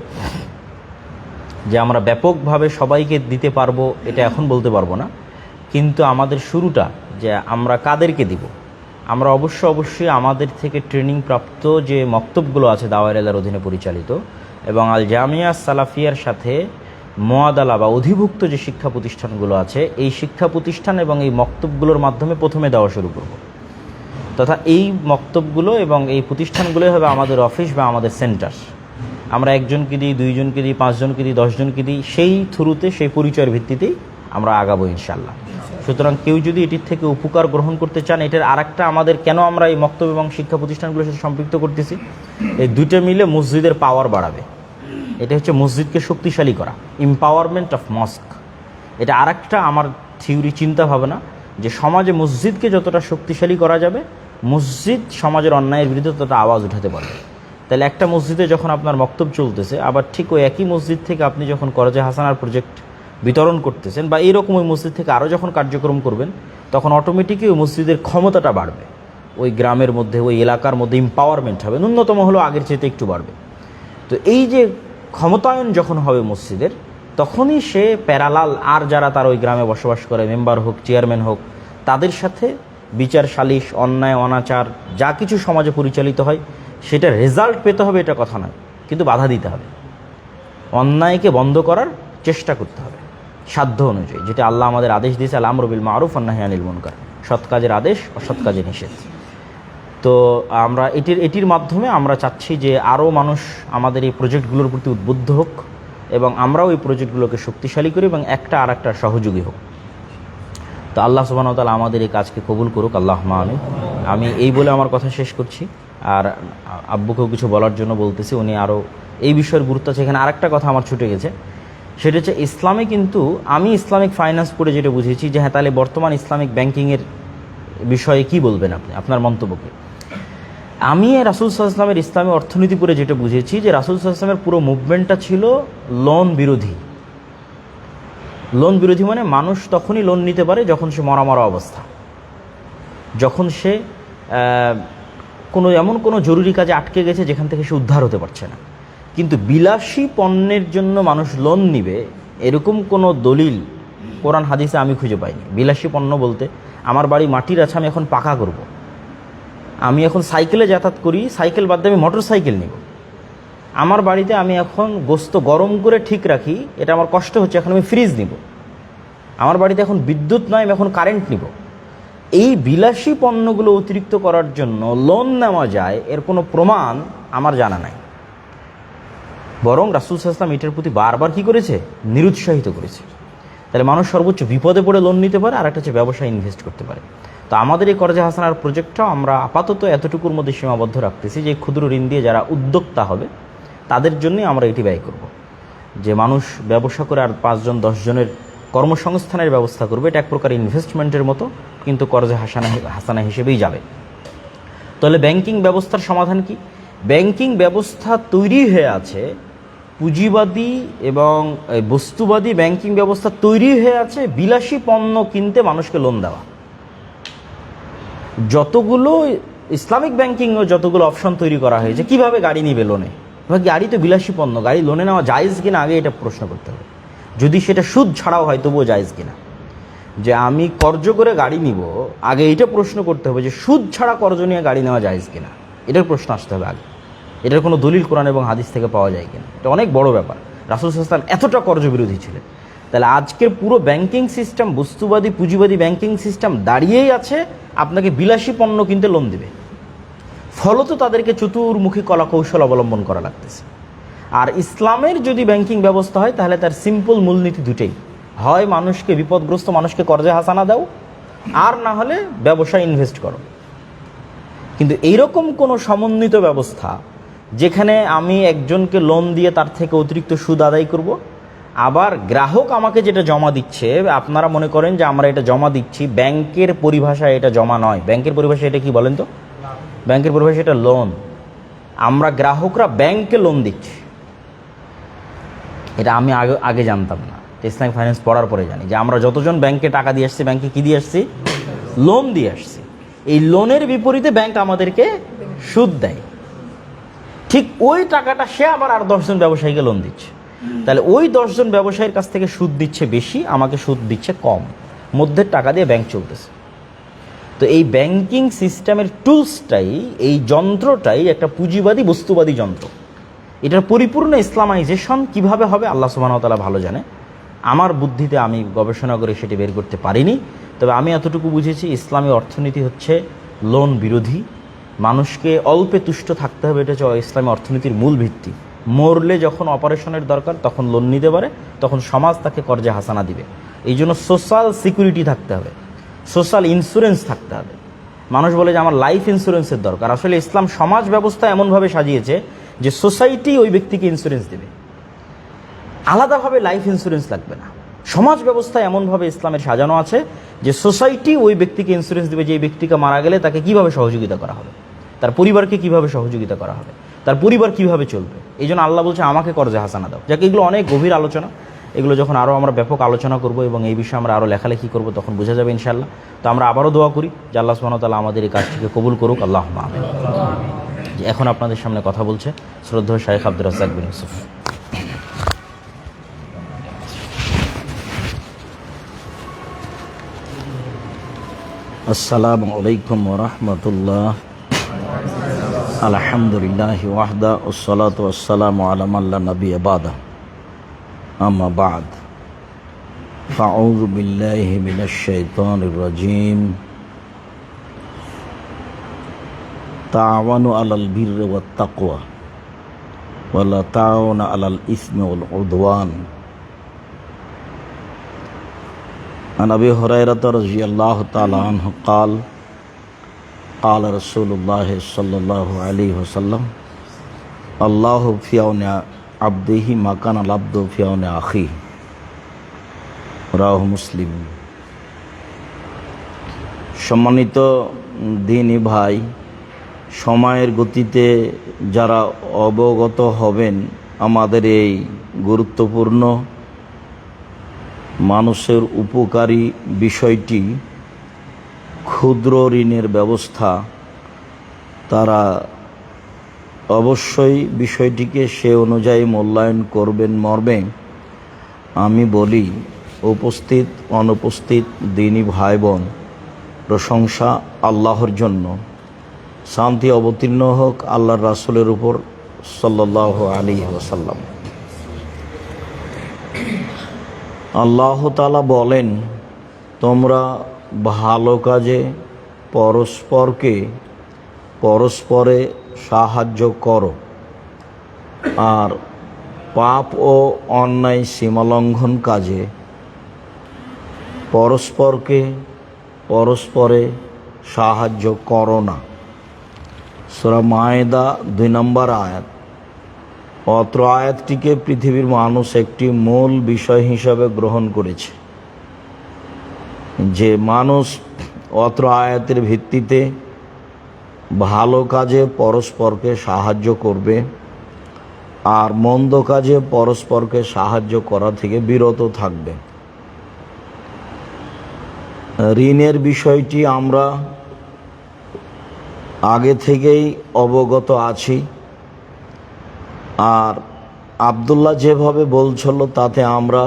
যে আমরা ব্যাপকভাবে সবাইকে দিতে পারবো এটা এখন বলতে পারবো না, কিন্তু আমাদের শুরুটা যে আমরা কাদেরকে দিব, আমরা অবশ্যই আমাদের থেকে ট্রেনিং প্রাপ্ত যে মক্তবগুলো আছে দাওয়ায়ে ইলার অধীনে পরিচালিত এবং আল জামিয়া সালাফিয়ার সাথে মোয়াদালা বা অধিভুক্ত যে শিক্ষা প্রতিষ্ঠানগুলো আছে, এই শিক্ষা প্রতিষ্ঠান এবং এই মক্তবগুলোর মাধ্যমে প্রথমে দেওয়া শুরু করব। তথা এই মক্তবগুলো এবং এই প্রতিষ্ঠানগুলোই হবে আমাদের অফিস বা আমাদের সেন্টার। আমরা একজনকে দিই, দুইজনকে দিই, পাঁচজনকে দিই, 10 জনকে দিই, সেই থ্রুতে সেই পরিচয়ের ভিত্তিতেই আমরা আগাবো ইনশাআল্লাহ। সুতরাং কেউ যদি এটির থেকে উপকার গ্রহণ করতে চান, এটার আরেকটা আমাদের কেন আমরা এই মক্তব এবং শিক্ষা প্রতিষ্ঠানগুলোর সাথে সম্পৃক্ত করতেছি, এই দুইটা মিলে মসজিদের পাওয়ার বাড়াবে। এটা হচ্ছে মসজিদকে শক্তিশালী করা, এম্পাওয়ারমেন্ট অফ মস্ক। এটা আরেকটা আমার থিওরি চিন্তা ভাবনা, যে সমাজে মসজিদকে যতটা শক্তিশালী করা যাবে, মসজিদ সমাজের অন্যায়ের বিরুদ্ধে ততটা আওয়াজ উঠাতে পারবে। তাহলে একটা মসজিদে যখন আপনার মক্তব চলতেছে, আবার ঠিক ওই একই মসজিদ থেকে আপনি যখন কর্জে হাসানার প্রজেক্ট বিতরণ করতেছেন বা এইরকম ওই মসজিদ থেকে আরও যখন কার্যক্রম করবেন, তখন অটোমেটিকই ওই মসজিদের ক্ষমতাটা বাড়বে, ওই গ্রামের মধ্যে ওই এলাকার মধ্যে এম্পাওয়ারমেন্ট হবে, ন্যূনতম হলো আগের চাইতে একটু বাড়বে। তো এই যে ক্ষমতায়ন যখন হবে মসজিদের, তখনই সে প্যারালাল আর যারা তার ওই গ্রামে বসবাস করে, মেম্বার হোক, চেয়ারম্যান হোক, তাদের সাথে বিচার সালিশ, অন্যায় অনাচার যা কিছু সমাজে পরিচালিত হয়, সেটা রেজাল্ট পেতে হবে এটা কথা নয়, কিন্তু বাধা দিতে হবে, অন্যায়কে বন্ধ করার চেষ্টা করতে হবে সাধ্য অনুযায়ী, যেটা আল্লাহ আমাদের আদেশ দিয়েছে, আল আমরু বিল মারুফ ওয়ান নাহয়ু আনিল মুনকার, সৎ কাজের আদেশ, অসৎ কাজের নিষেধ। তো আমরা এটির মাধ্যমে আমরা চাচ্ছি যে আরও মানুষ আমাদের এই প্রজেক্টগুলোর প্রতি উদ্বুদ্ধ হোক এবং আমরাও এই প্রজেক্টগুলোকে শক্তিশালী করি এবং একটা আর একটা সহযোগী হোক। তো আল্লাহ সুবহানাহু ওয়া তাআলা আমাদের এই কাজকে কবুল করুক, আল্লাহুম্মা আমিন। আমি এই বলে আমার কথা শেষ করছি, আর আব্বুকেও কিছু বলার জন্য বলতেছি, উনি আরও এই বিষয়ের গুরুত্ব আছে। এখানে আরেকটা কথা আমার ছুটে গেছে, সেটা হচ্ছে ইসলামে কিন্তু আমি ইসলামিক ফাইন্যান্স পড়ে যেটা বুঝেছি যে হ্যাঁ, তাহলে বর্তমান ইসলামিক ব্যাংকিংয়ের বিষয়ে কি বলবেন আপনি, আপনার মন্তব্যকে। আমি রাসূল সাল্লাল্লাহু আলাইহি ওয়াসাল্লামের ইসলামী অর্থনীতি পড়ে যেটা বুঝেছি যে রাসূল সাল্লাল্লাহু আলাইহি ওয়াসাল্লামের পুরো মুভমেন্টটা ছিল লোন বিরোধী। লোন বিরোধী মানে মানুষ তখনই লোন নিতে পারে যখন সে মরা অবস্থা, যখন সে এমন কোনো জরুরি কাজে আটকে গেছে যেখান থেকে সে উদ্ধার হতে পারছে না। কিন্তু বিলাসী পণ্যের জন্য মানুষ লোন নিবে এরকম কোনো দলিল কোরআন হাদিসে আমি খুঁজে পাইনি। বিলাসী পণ্য বলতে, আমার বাড়ি মাটির আছে, আমি এখন পাকা করব, আমি এখন সাইকেলে যাতায়াত করি, সাইকেল বাদ দিয়ে আমি মোটর সাইকেল নিব, আমার বাড়িতে আমি এখন গোস্ত গরম করে ঠিক রাখি, এটা আমার কষ্ট হচ্ছে, এখন আমি ফ্রিজ নিব, আমার বাড়িতে এখন বিদ্যুৎ নয়, আমি এখন কারেন্ট নিব। এই বিলাসী পণ্যগুলো অতিরিক্ত করার জন্য লোন নেওয়া যায় এর কোনো প্রমাণ আমার জানা নাই, বরং রাসূল সাল্লাল্লাহু আলাইহি ওয়াসাল্লাম এটার প্রতি বারবার কী করেছে, নিরুৎসাহিত করেছে। তাহলে মানুষ সর্বোচ্চ বিপদে পড়ে লোন নিতে পারে, আর একটা হচ্ছে ব্যবসায় ইনভেস্ট করতে পারে। তো আমাদের এই কর্জে হাসানার প্রজেক্টটাও আমরা আপাতত এতটুকুর মধ্যে সীমাবদ্ধ রাখতেছি যে ক্ষুদ্র ঋণ দিয়ে যারা উদ্যোক্তা হবে তাদের জন্যই আমরা এটি ব্যয় করব, যে মানুষ ব্যবসা করে আর 5 জন 10 জনের কর্মসংস্থানের ব্যবস্থা করবে, এটা এক প্রকার ইনভেস্টমেন্টের মতো, কিন্তু কর্জে হাসানা হিসেবেই যাবে। তাহলে ব্যাংকিং ব্যবস্থার সমাধান কি? ব্যাংকিং ব্যবস্থা তৈরি হয়ে আছে পুঁজিবাদী এবং বস্তুবাদী ব্যাংকিং ব্যবস্থা তৈরি হয়ে আছে বিলাসী পণ্য কিনতে মানুষকে লোন দেওয়া। যতগুলো ইসলামিক ব্যাংকিংও যতগুলো অপশন তৈরি করা হয়েছে, কিভাবে গাড়ি নিবে লোনে, গাড়ি তো বিলাসী পণ্য, গাড়ি লোনে নেওয়া জায়েজ কিনা আগে এটা প্রশ্ন করতে হবে। যদি সেটা সুদ ছাড়াও হয় তবুও জায়েজ কিনা। যে আমি কর্জ করে গাড়ি নিব, আগে এটা প্রশ্ন করতে হবে যে সুদ ছাড়া কর্জ নিয়ে গাড়ি নেওয়া জায়েজ কিনা, এটার প্রশ্ন আসতে হবে আগে। এটার কোনো দলিল কোরআন এবং হাদিস থেকে পাওয়া যায় কিনা, এটা অনেক বড় ব্যাপার। রাসূল সাল্লাল্লাহু আলাইহি ওয়াসাল্লাম এতটা কর্জ বিরোধী ছিলেন। তাহলে আজকের পুরো ব্যাংকিং সিস্টেম, বস্তুবাদী পুঁজিবাদী ব্যাংকিং সিস্টেম দাঁড়িয়েই আছে আপনাকে বিলাসী পণ্য কিনতে লোন দেবে। ফলত তাদেরকে চতুর্মুখী কলা কৌশল অবলম্বন করা লাগতেছে। আর ইসলামের যদি ব্যাংকিং ব্যবস্থা হয় তাহলে তার সিম্পল মূলনীতি দুটেই, হয় মানুষকে, বিপদগ্রস্ত মানুষকে কর্জে হাসানা দাও, আর না হলে ব্যবসায় ইনভেস্ট করো। কিন্তু এইরকম কোনো সমন্বিত ব্যবস্থা যেখানে আমি একজনকে লোন দিয়ে তার থেকে অতিরিক্ত সুদ আদায় করব, আবার গ্রাহক আমাকে যেটা জমা দিচ্ছে, আপনারা মনে করেন যে আমরা এটা জমা দিচ্ছি, ব্যাংকের পরিভাষায় এটা জমা নয়। ব্যাংকের পরিভাষায় এটা কি বলেন তো? ব্যাংকের পরিভাষায় এটা লোন। আমরা গ্রাহকরা ব্যাংকে লোন দিচ্ছি, এটা আমি আগে জানতাম না। ইসলামিক ফাইন্যান্স পড়ার পরে জানি যে আমরা যতজন ব্যাংকে টাকা দিয়ে আসছি, ব্যাংকে কি দিয়ে আসছি? লোন দিয়ে আসছি। এই লোনের বিপরীতে ব্যাংক আমাদেরকে সুদ দেয়। ঠিক ওই টাকাটা সে আবার আর 10 জন ব্যবসায়ীকে লোন দিচ্ছে। তাহলে ওই 10 জন ব্যবসায়ীর কাছ থেকে সুদ দিচ্ছে বেশি, আমাকে সুদ দিচ্ছে কম, মধ্যের টাকা দিয়ে ব্যাংক চলতেছে। তো এই ব্যাংকিং সিস্টেমের টুলসটাই, এই যন্ত্রটাই একটা পুঁজিবাদী বস্তুবাদী যন্ত্র। এটার পরিপূর্ণ ইসলামাইজেশন কিভাবে হবে আল্লাহ সুবহানাহু ওয়া তাআলা ভালো জানে। আমার বুদ্ধিতে আমি গবেষণা করে সেটি বের করতে পারিনি। তবে আমি এতটুকু বুঝেছি, ইসলামী অর্থনীতি হচ্ছে লোন বিরোধী। মানুষকে অল্পে তুষ্ট থাকতে হবে, এটা হচ্ছে ইসলামী অর্থনীতির মূল ভিত্তি। মরলে যখন অপারেশনের দরকার তখন লোন নিতে পারে, তখন সমাজ তাকে কর্জে হাসানা দিবে। এই জন্য সোশ্যাল সিকিউরিটি থাকতে হবে, সোশ্যাল ইন্স্যুরেন্স থাকতে হবে। মানুষ বলে যে আমার লাইফ ইন্স্যুরেন্সের দরকার। আসলে ইসলাম সমাজ ব্যবস্থা এমনভাবে সাজিয়েছে যে সোসাইটি ওই ব্যক্তিকে ইন্স্যুরেন্স দেবে, আলাদাভাবে লাইফ ইন্স্যুরেন্স লাগবে না। সমাজ ব্যবস্থা এমনভাবে ইসলামের সাজানো আছে যে সোসাইটি ওই ব্যক্তিকে ইন্স্যুরেন্স দেবে, যে এই ব্যক্তিকে মারা গেলে তাকে কিভাবে সহযোগিতা করা হবে, তার পরিবারকে কিভাবে সহযোগিতা করা হবে, তার পরিবার কিভাবে চলবে। এই জন্য আল্লাহ বলছে আমাকে কর্জে হাসানা দাও। যাকে এগুলো অনেক গভীর আলোচনা, এগুলো যখন আরও আমরা ব্যাপক আলোচনা করব এবং এই বিষয়ে আমরা আরও লেখালেখি করব তখন বোঝা যাবে ইনশাআল্লাহ। তো আমরা আবারও দোয়া করি যে আল্লাহ সুবহানাহু ওয়া তাআলা আমাদের এই কাজটিকে কবুল করুক, আল্লাহুম্মা আমিন। এখন আপনাদের সামনে কথা বলছে শ্রদ্ধেয় শাইখ আব্দুর রাজ্জাক বিন ইউসুফ। আসসালামু আলাইকুম ওয়া রাহমাতুল্লাহ। আলহামদুলিল্লাহি ওয়াহদা ওয়াসসালাতু ওয়াসসালামু আলা মান লা নাবিয়্যা বাদা। আম্মা বা'দ। ফাআউযু বিল্লাহি মিনাশ শাইতানির রাজীম। তাআওয়ানু আলাল বিররি ওয়াত তাকওয়া ওয়া লা তাআওয়ানু আলাল ইসমি ওয়াল উদওয়ান। عن أبي هريرة رضي الله تعالى عنه قال قال رسول الله صلى الله عليه وسلم الله في عون عبده ما كان العبد في عون أخيه রাওয়াহু মুসলিম। সম্মানিত দিনী ভাই, সময়ের গতিতে যারা অবগত হবেন আমাদের এই গুরুত্বপূর্ণ মানুষের উপকারী বিষয়টি, ক্ষুদ্র ঋণের ব্যবস্থা, তারা অবশ্যই বিষয়টিকে সে অনুযায়ী মূল্যায়ন করবেন মর্মে আমি বলি, উপস্থিত অনুপস্থিত দিনী ভাই বোন, প্রশংসা আল্লাহর জন্য। শান্তি অবতীর্ণ হোক আল্লাহর রাসূলের উপর সাল্লাল্লাহু আলাইহি ওয়াসাল্লাম। আল্লাহ তাআলা বলেন, তোমরা ভালো কাজে পরস্পরে সাহায্য করো, আর পাপ ও অন্যায় সীমালঙ্ঘন কাজে পরস্পরে সাহায্য করো না। সূরা মায়েদা 2 নম্বর আয়াত। অত্র আয়াতটিকে পৃথিবীর মানুষ একটি মূল বিষয় হিসাবে গ্রহণ করেছে, যে মানুষ অত্র আয়াতের ভিত্তিতে ভালো কাজে পরস্পরকে সাহায্য করবে আর মন্দ কাজে পরস্পরকে সাহায্য করা থেকে বিরত থাকবে। ঋণের বিষয়টি আমরা আগে থেকেই অবগত আছি, আর আব্দুল্লাহ যেভাবে বলছিল তাতে আমরা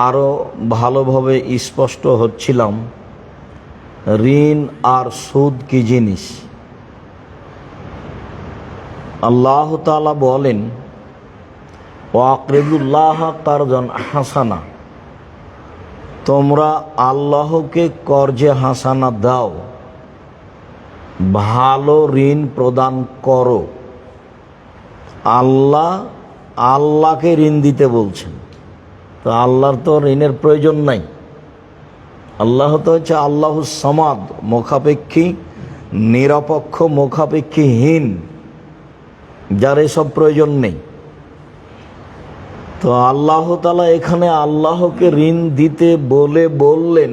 আরও ভালোভাবে স্পষ্ট হচ্ছিলাম ঋণ আর সুদ কি জিনিস। আল্লাহ তাআলা বলেন, ওয়াকরিদুল্লাহ কারদান হাসানা, তোমরা আল্লাহকে কর্জে হাসানা দাও, ভালো ঋণ প্রদান করো। আল্লাহকে ঋণ দিতে বলছেন, তো আল্লাহর তো ঋণের প্রয়োজন নাই। আল্লাহ তো হচ্ছে আল্লাহু সামাদ, মুখাপেক্ষী, নিরপেক্ষ, মুখাপেক্ষীহীন, যার এসব প্রয়োজন নেই। তো আল্লাহ তাআলা এখানে আল্লাহকে ঋণ দিতে বললেন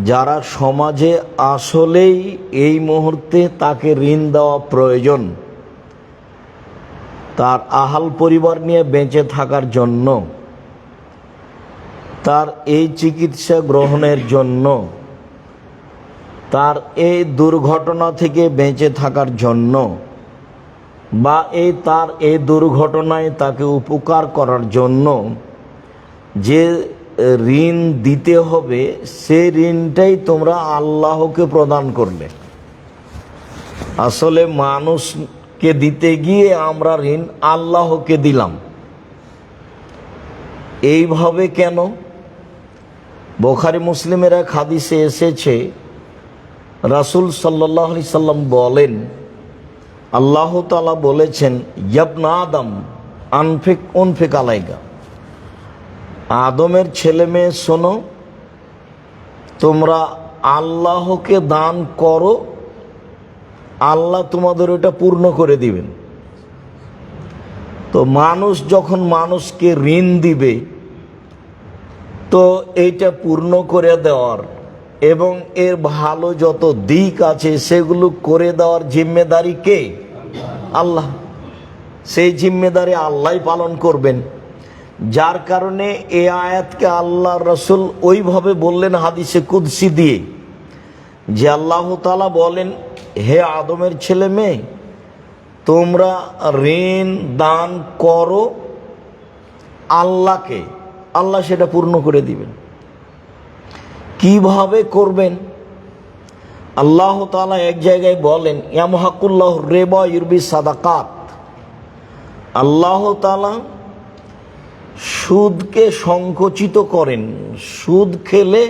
যারা সমাজে আসলেই এই মুহূর্তে তাকে ঋণ দেওয়া প্রয়োজন, তার আহাল পরিবার নিয়ে বেঁচে থাকার জন্য, তার এই চিকিৎসা গ্রহণের জন্য, তার এই দুর্ঘটনা থেকে বেঁচে থাকার জন্য, বা তার এই দুর্ঘটনায় তাকে উপকার করার জন্য যে ঋণ দিতে হবে, সে ঋণটাই তোমরা আল্লাহকে প্রদান করলে। আসলে মানুষকে দিতে গিয়ে আমরা ঋণ আল্লাহকে দিলাম। এইভাবে কেন? বুখারী মুসলিমের এক হাদিসে এসেছে, রাসূল সাল্লাল্লাহু আলাইহি সাল্লাম বলেন, আল্লাহ তাআলা বলেছেন, ইয়াবনা আদম আনফিক আলাইকা, আদমের ছেলে মেয়ে শোনো, তোমরা আল্লাহকে দান করো, আল্লাহ তোমাদের ওটা পূর্ণ করে দিবেন। তো মানুষ যখন মানুষকে ঋণ দিবে, তো এইটা পূর্ণ করে দেওয়ার এবং এর ভালো যত দিক আছে সেগুলো করে দেওয়ার জিম্মেদারি কে? আল্লাহ। সেই জিম্মেদারি আল্লাহ পালন করবেন। যার কারণে এই আয়াতকে আল্লাহ রসুল ওইভাবে বললেন হাদিসে কুদসি দিয়ে, যে আল্লাহ তাআলা বলেন, হে আদমের ছেলে মেয়ে, তোমরা ঋণ দান করো আল্লাহকে, আল্লাহ সেটা পূর্ণ করে দিবেন। কিভাবে করবেন? আল্লাহ তাআলা এক জায়গায় বলেন, ইয়ামহাকুল্লাহু রিবা ইউরবি সাদাকাত, আল্লাহ তাআলা সুদকে সংকুচিত করেন। সুদ খেলে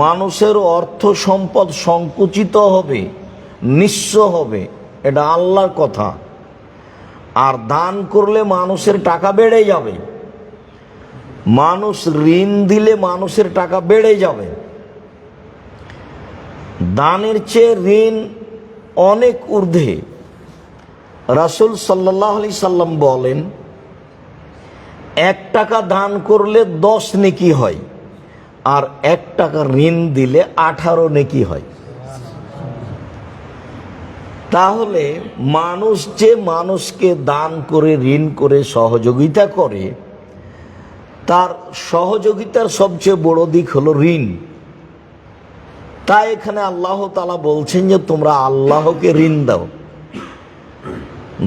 মানুষের অর্থ সম্পদ সংকুচিত হবে, নিঃস্ব হবে, এটা আল্লাহর কথা। আর দান করলে মানুষের টাকা বেড়ে যাবে। মানুষ ঋণ দিলে মানুষের টাকা বেড়ে যাবে। দানের চেয়ে ঋণ অনেক ঊর্ধ্বে। রাসূল সাল্লাল্লাহু আলাইহি সাল্লাম বলেন, 1 টাকা দান করলে 10 নেকি হয়, আর 1 টাকা ঋণ দিলে 18 নেকি হয়। তাহলে মানুষ যে মানুষকে দান করে, ঋণ করে সহযোগিতা করে, তার সহযোগিতার সবচেয়ে বড় দিক হলো ঋণ। তাই এখানে আল্লাহ তাআলা বলছেন যে তোমরা আল্লাহকে ঋণ দাও।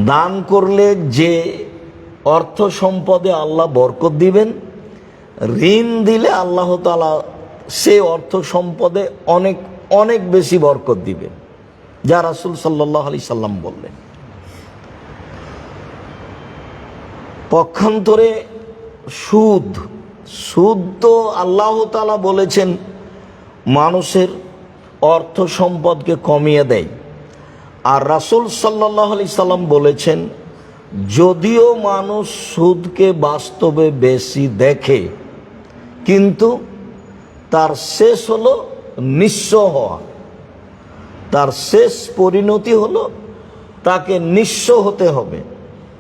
দান করলে যে অর্থ সম্পদে আল্লাহ বরকত দিবেন, ঋণ দিলে আল্লাহ তাআলা সে অর্থ সম্পদে অনেক অনেক বেশি বরকত দিবেন, যা রাসূল সাল্লাল্লাহু আলাইহি সাল্লাম বললেন। পক্ষান্তরে সুদ তো আল্লাহ তাআলা বলেছেন মানুষের অর্থ সম্পদকে কমিয়ে দেয়। আর রাসূল সাল্লাল্লাহু আলাইহি সাল্লাম বলেছেন, যদিও মানুষ সুদকে বাস্তবে বেশি দেখে, কিন্তু তার শেষ হলো নিঃস্ব হওয়া। তার শেষ পরিণতি হলো তাকে নিঃস্ব হতে হবে।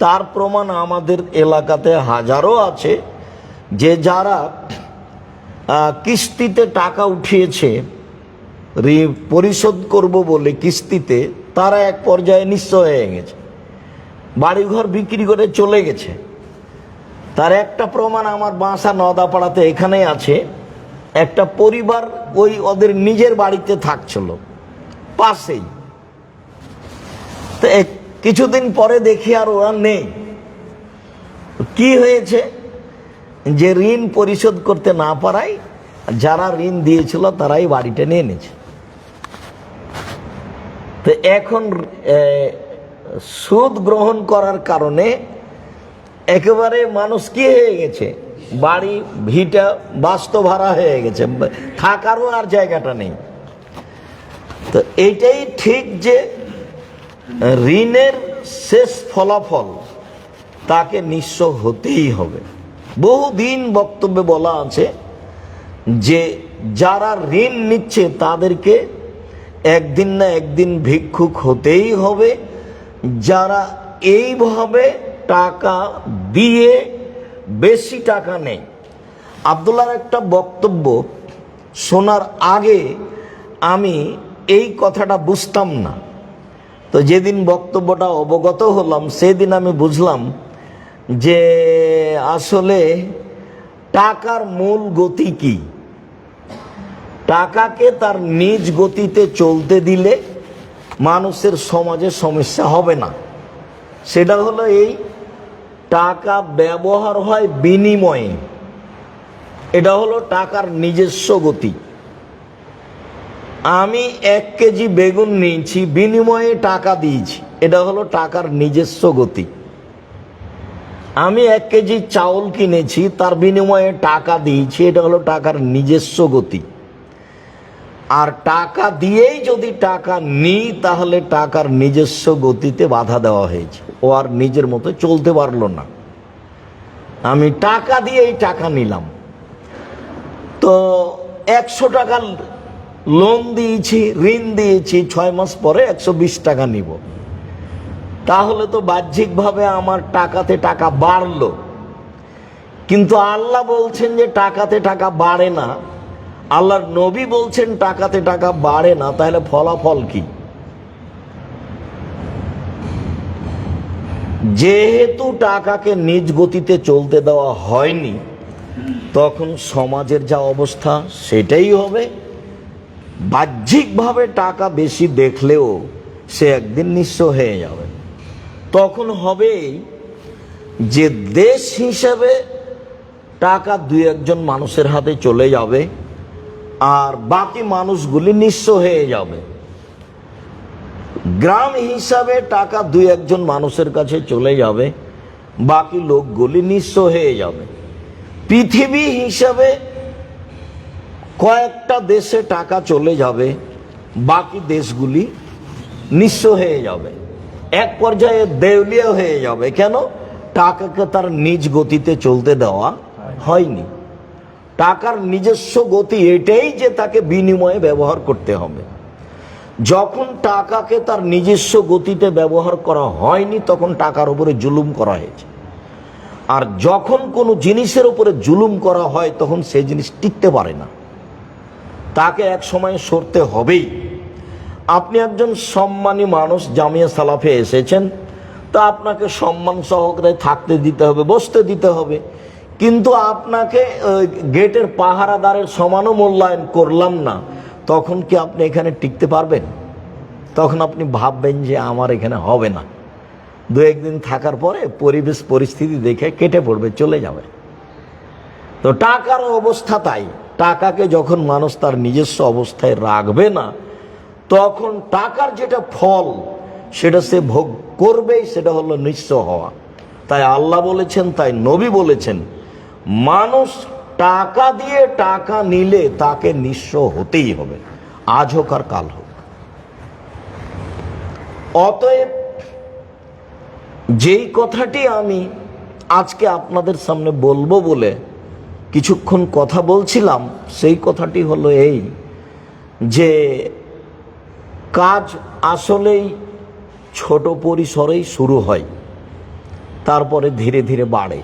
তার প্রমাণ আমাদের এলাকাতে হাজারো আছে, যে যারা কিস্তিতে টাকা উঠিয়েছে, পরিশোধ করব বলে কিস্তিতে, তারা এক পর্যায়ে নিঃস্ব হয়ে গেছে। বাড়িঘর বিক্রি করে চলে গেছে। তার একটা প্রমাণ আমার বাসা নদাপাড়াতে এখানেই আছে। একটা পরিবার ওই ওদের নিজের বাড়িতে থাকছিল পাশেই। তো কিছুদিন পরে দেখি আর ওরা নেই। কি হয়েছে, যে ঋণ পরিশোধ করতে না পারায় যারা ঋণ দিয়েছিল তারাই বাড়িটা নিয়ে নিয়েছে। তো এখন সুদ গ্রহণ করার কারণে একেবারে মানুষ কি হয়ে গেছে, বাড়ি ভিটা বাস্তু ভাড়া হয়ে গেছে, থাকারও আর জায়গাটা নেই। তো এইটাই ঠিক যে ঋণের শেষ ফলাফল তাকে নিঃস্ব হতেই হবে। বহুদিন বক্তব্যে বলা আছে যে যারা ঋণ নিচ্ছে তাদেরকে একদিন না একদিন ভিক্ষুক হতেই হবে। যারা এইভাবে টাকা দিয়ে বেশি টাকা নেয়। আব্দুল্লাহর একটা বক্তব্য শোনার আগে আমি এই কথাটা বুঝতাম না। তো যেদিন বক্তব্যটা অবগত হলাম সেদিন আমি বুঝলাম যে আসলে টাকার মূল গতি কি। টাকাকে তার নিজ গতিতে চলতে দিলে মানুষের সমাজে সমস্যা হবে না। সেটা হলো এই, টাকা ব্যবহার হয় বিনিময়ে। এটা হলো টাকার নিজস্ব গতি। আমি 1 কেজি বেগুন নিয়েছি, বিনিময়ে টাকা দিয়েছি, এটা হলো টাকার নিজস্ব গতি। আমি 1 কেজি চাউল কিনেছি, তার বিনিময়ে টাকা দিয়েছি, এটা হলো টাকার নিজস্ব গতি। আর টাকা দিয়েই যদি টাকা নিই তাহলে টাকার নিজস্ব গতিতে বাধা দেওয়া হয়েছে। ও আর নিজের মতো চলতে পারলো না। আমি টাকা দিয়েই টাকা নিলাম। তো 100 টাকা লোন দিয়েছি, ঋণ দিয়েছি, 6 মাস পরে 120 টাকা নিব। তাহলে তো বাহ্যিকভাবে আমার টাকাতে টাকা বাড়লো। কিন্তু আল্লাহ বলছেন যে টাকাতে টাকা বাড়ে না, আল্লাহর নবী বলছেন টাকাতে টাকা বাড়ে না। তাহলে ফলাফল কি? যেহেতু টাকাকে নিজ গতিতে চলতে দেওয়া হয়নি, তখন সমাজের যা অবস্থা সেটাই হবে। বাহ্যিকভাবে টাকা বেশি দেখলেও সে একদিন নিঃস্ব হয়ে যাবে। তখন হবে যে দেশ হিসেবে টাকা 2-1 মানুষের হাতে চলে যাবে, আর বাকি মানুষগুলি নিঃস্ব হয়ে যাবে। গ্রাম হিসাবে টাকা 2-1 মানুষের কাছে চলে যাবে, বাকি লোকগুলি নিঃস্ব হয়ে যাবে। পৃথিবী হিসাবে কয়েকটা দেশে টাকা চলে যাবে, বাকি দেশগুলি নিঃস্ব হয়ে যাবে। এক পর্যায়ে দেউলিয়া হয়ে যাবে। কেন? টাকাকে তার নিজ গতিতে চলতে দেওয়া হয়নি। টাকার নিজস্ব গতি এটাই যে তাকে বিনিময়ে ব্যবহার করতে হবে। যখন টাকাকে তার নিজস্ব গতিতে ব্যবহার করা হয়নি তখন টাকার উপরে জুলুম করা হয়েছে। আর যখন কোনো জিনিসের উপরে জুলুম করা হয় তখন সেই জিনিস টিকতে পারে না, তাকে এক সময় সরতে হবেই। আপনি একজন সম্মানী মানুষ, জামিয়া সালাফে এসেছেন, তা আপনাকে সম্মান সহকারে থাকতে দিতে হবে, বসতে দিতে হবে। কিন্তু আপনাকে গেটের পাহারাদারের সমানও মূল্যায়ন করলাম না, তখন কি আপনি এখানে টিকতে পারবেন? তখন আপনি ভাববেন যে আমার এখানে হবে না। 2-1 দিন থাকার পরে পরিবেশ পরিস্থিতি দেখে কেটে পড়বে, চলে যাবে। তো টাকার অবস্থা তাই। টাকাকে যখন মানুষ তার নিজস্ব অবস্থায় রাখবে না, তখন টাকার যেটা ফল সেটা সে ভোগ করবেই, সেটা হলো নিঃস্ব হওয়া। তাই আল্লাহ বলেছেন, তাই নবী বলেছেন, মানুষ টাকা দিয়ে টাকা নিলে তাকে নিঃস্ব হতেই হবে, আজ হোক আর কাল হোক। অতএব যেই কথাটি আমি আজকে আপনাদের সামনে বলবো বলে কিছুক্ষণ কথা বলছিলাম, সেই কথাটি হলো এই যে কাজ আসলেই ছোট পরিসরেই শুরু হয়, তারপরে ধীরে ধীরে বাড়ে।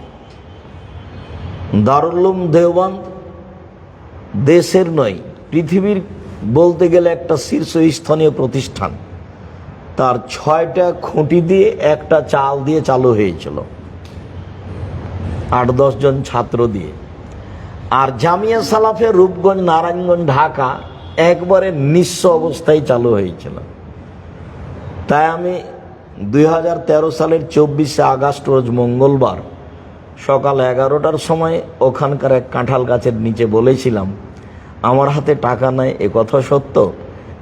দারুল উলুম দেওবন্দ দেশের নয়, পৃথিবীর বলতে গেলে একটা শীর্ষস্থানীয় প্রতিষ্ঠান। তার 6টা খুঁটি দিয়ে একটা চাল দিয়ে চালু হয়েছিল, 8-10 জন ছাত্র দিয়ে। আর জামিয়া সালাফে রূপগঞ্জ, নারায়ণগঞ্জ, ঢাকা একবারে নিঃস্ব অবস্থায় চালু হয়েছিল। তাই আমি 2013 সালের 24শে আগস্ট রোজ মঙ্গলবার সকাল 11টার সময় ওখানকার এক কাঁঠাল গাছের নিচে বলেছিলাম, আমার হাতে টাকা নাই এ কথা সত্য,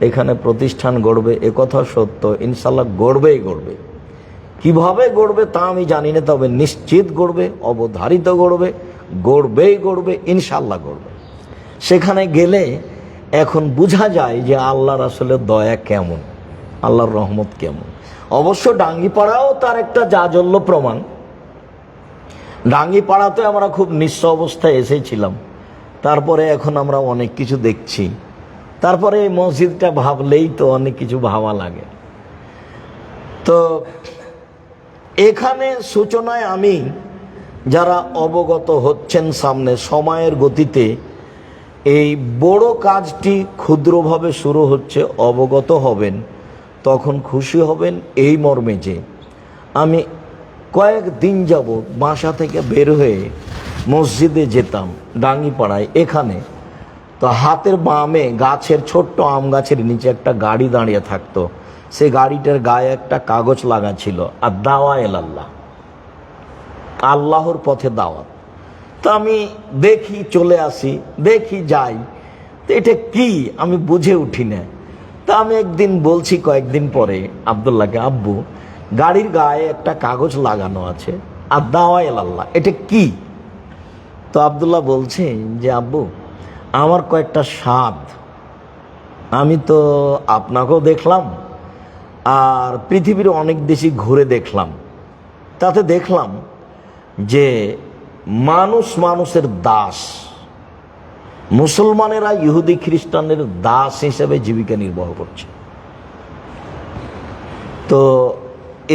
এখানে প্রতিষ্ঠান গড়বে এ কথা সত্য, ইনশাল্লাহ গড়বেই গড়বে। কিভাবে গড়বে তা আমি জানি না, তবে নিশ্চিত গড়বে, অবধারিত গড়বে, গড়বেই গড়বে, ইনশাল্লাহ গড়বে। সেখানে গেলে এখন বোঝা যায় যে আল্লাহর আসলে দয়া কেমন, আল্লাহর রহমত কেমন। অবশ্য ডাঙ্গিপাড়াও তার একটা জাজল্য প্রমাণ। ডাঙ্গিপাড়াতে আমরা খুব নিঃস্ব অবস্থায় এসেছিলাম, তারপরে এখন আমরা অনেক কিছু দেখছি। তারপরে এই মসজিদটা ভাবলেই তো অনেক কিছু ভাবা লাগে। তো এখানে সূচনায় আমি যারা অবগত হচ্ছেন সামনে সময়ের গতিতে এই বড় কাজটি ক্ষুদ্রভাবে শুরু হচ্ছে, অবগত হবেন, তখন খুশি হবেন এই মর্মে যে আমি কয়েকদিন যাবৎ বাসা থেকে বের হয়ে মসজিদে যেতাম ডাঙ্গিপাড়ায়। এখানে তো হাতের বামে গাছের, ছোট্ট আম গাছের নিচে একটা গাড়ি দাঁড়িয়ে থাকতো। সেই গাড়িটার গায়ে একটা কাগজ লাগা ছিল, আর দাওয়া এলাল্লাহ, আল্লাহর পথে দাওয়াত। তো আমি দেখি, চলে আসি, দেখি, যাই, তো এটা কি আমি বুঝে উঠি না। তা আমি একদিন বলছি কয়েকদিন পরে আব্দুল্লাহকে, আব্বু গাড়ির গায়ে একটা কাগজ লাগানো আছে, আর দাওয়া এলাল্লাহ, এটা কি? তো আব্দুল্লাহ বলছে যে আব্বু আমার কয়েকটা স্বাদ, আমি তো আপনাকেও দেখলাম আর পৃথিবীর অনেক দেশই ঘুরে দেখলাম, তাতে দেখলাম যে মানুষ মানুষের দাস, মুসলমানেরা ইহুদি খ্রিস্টানের দাস হিসেবে জীবিকা নির্বাহ করছে। তো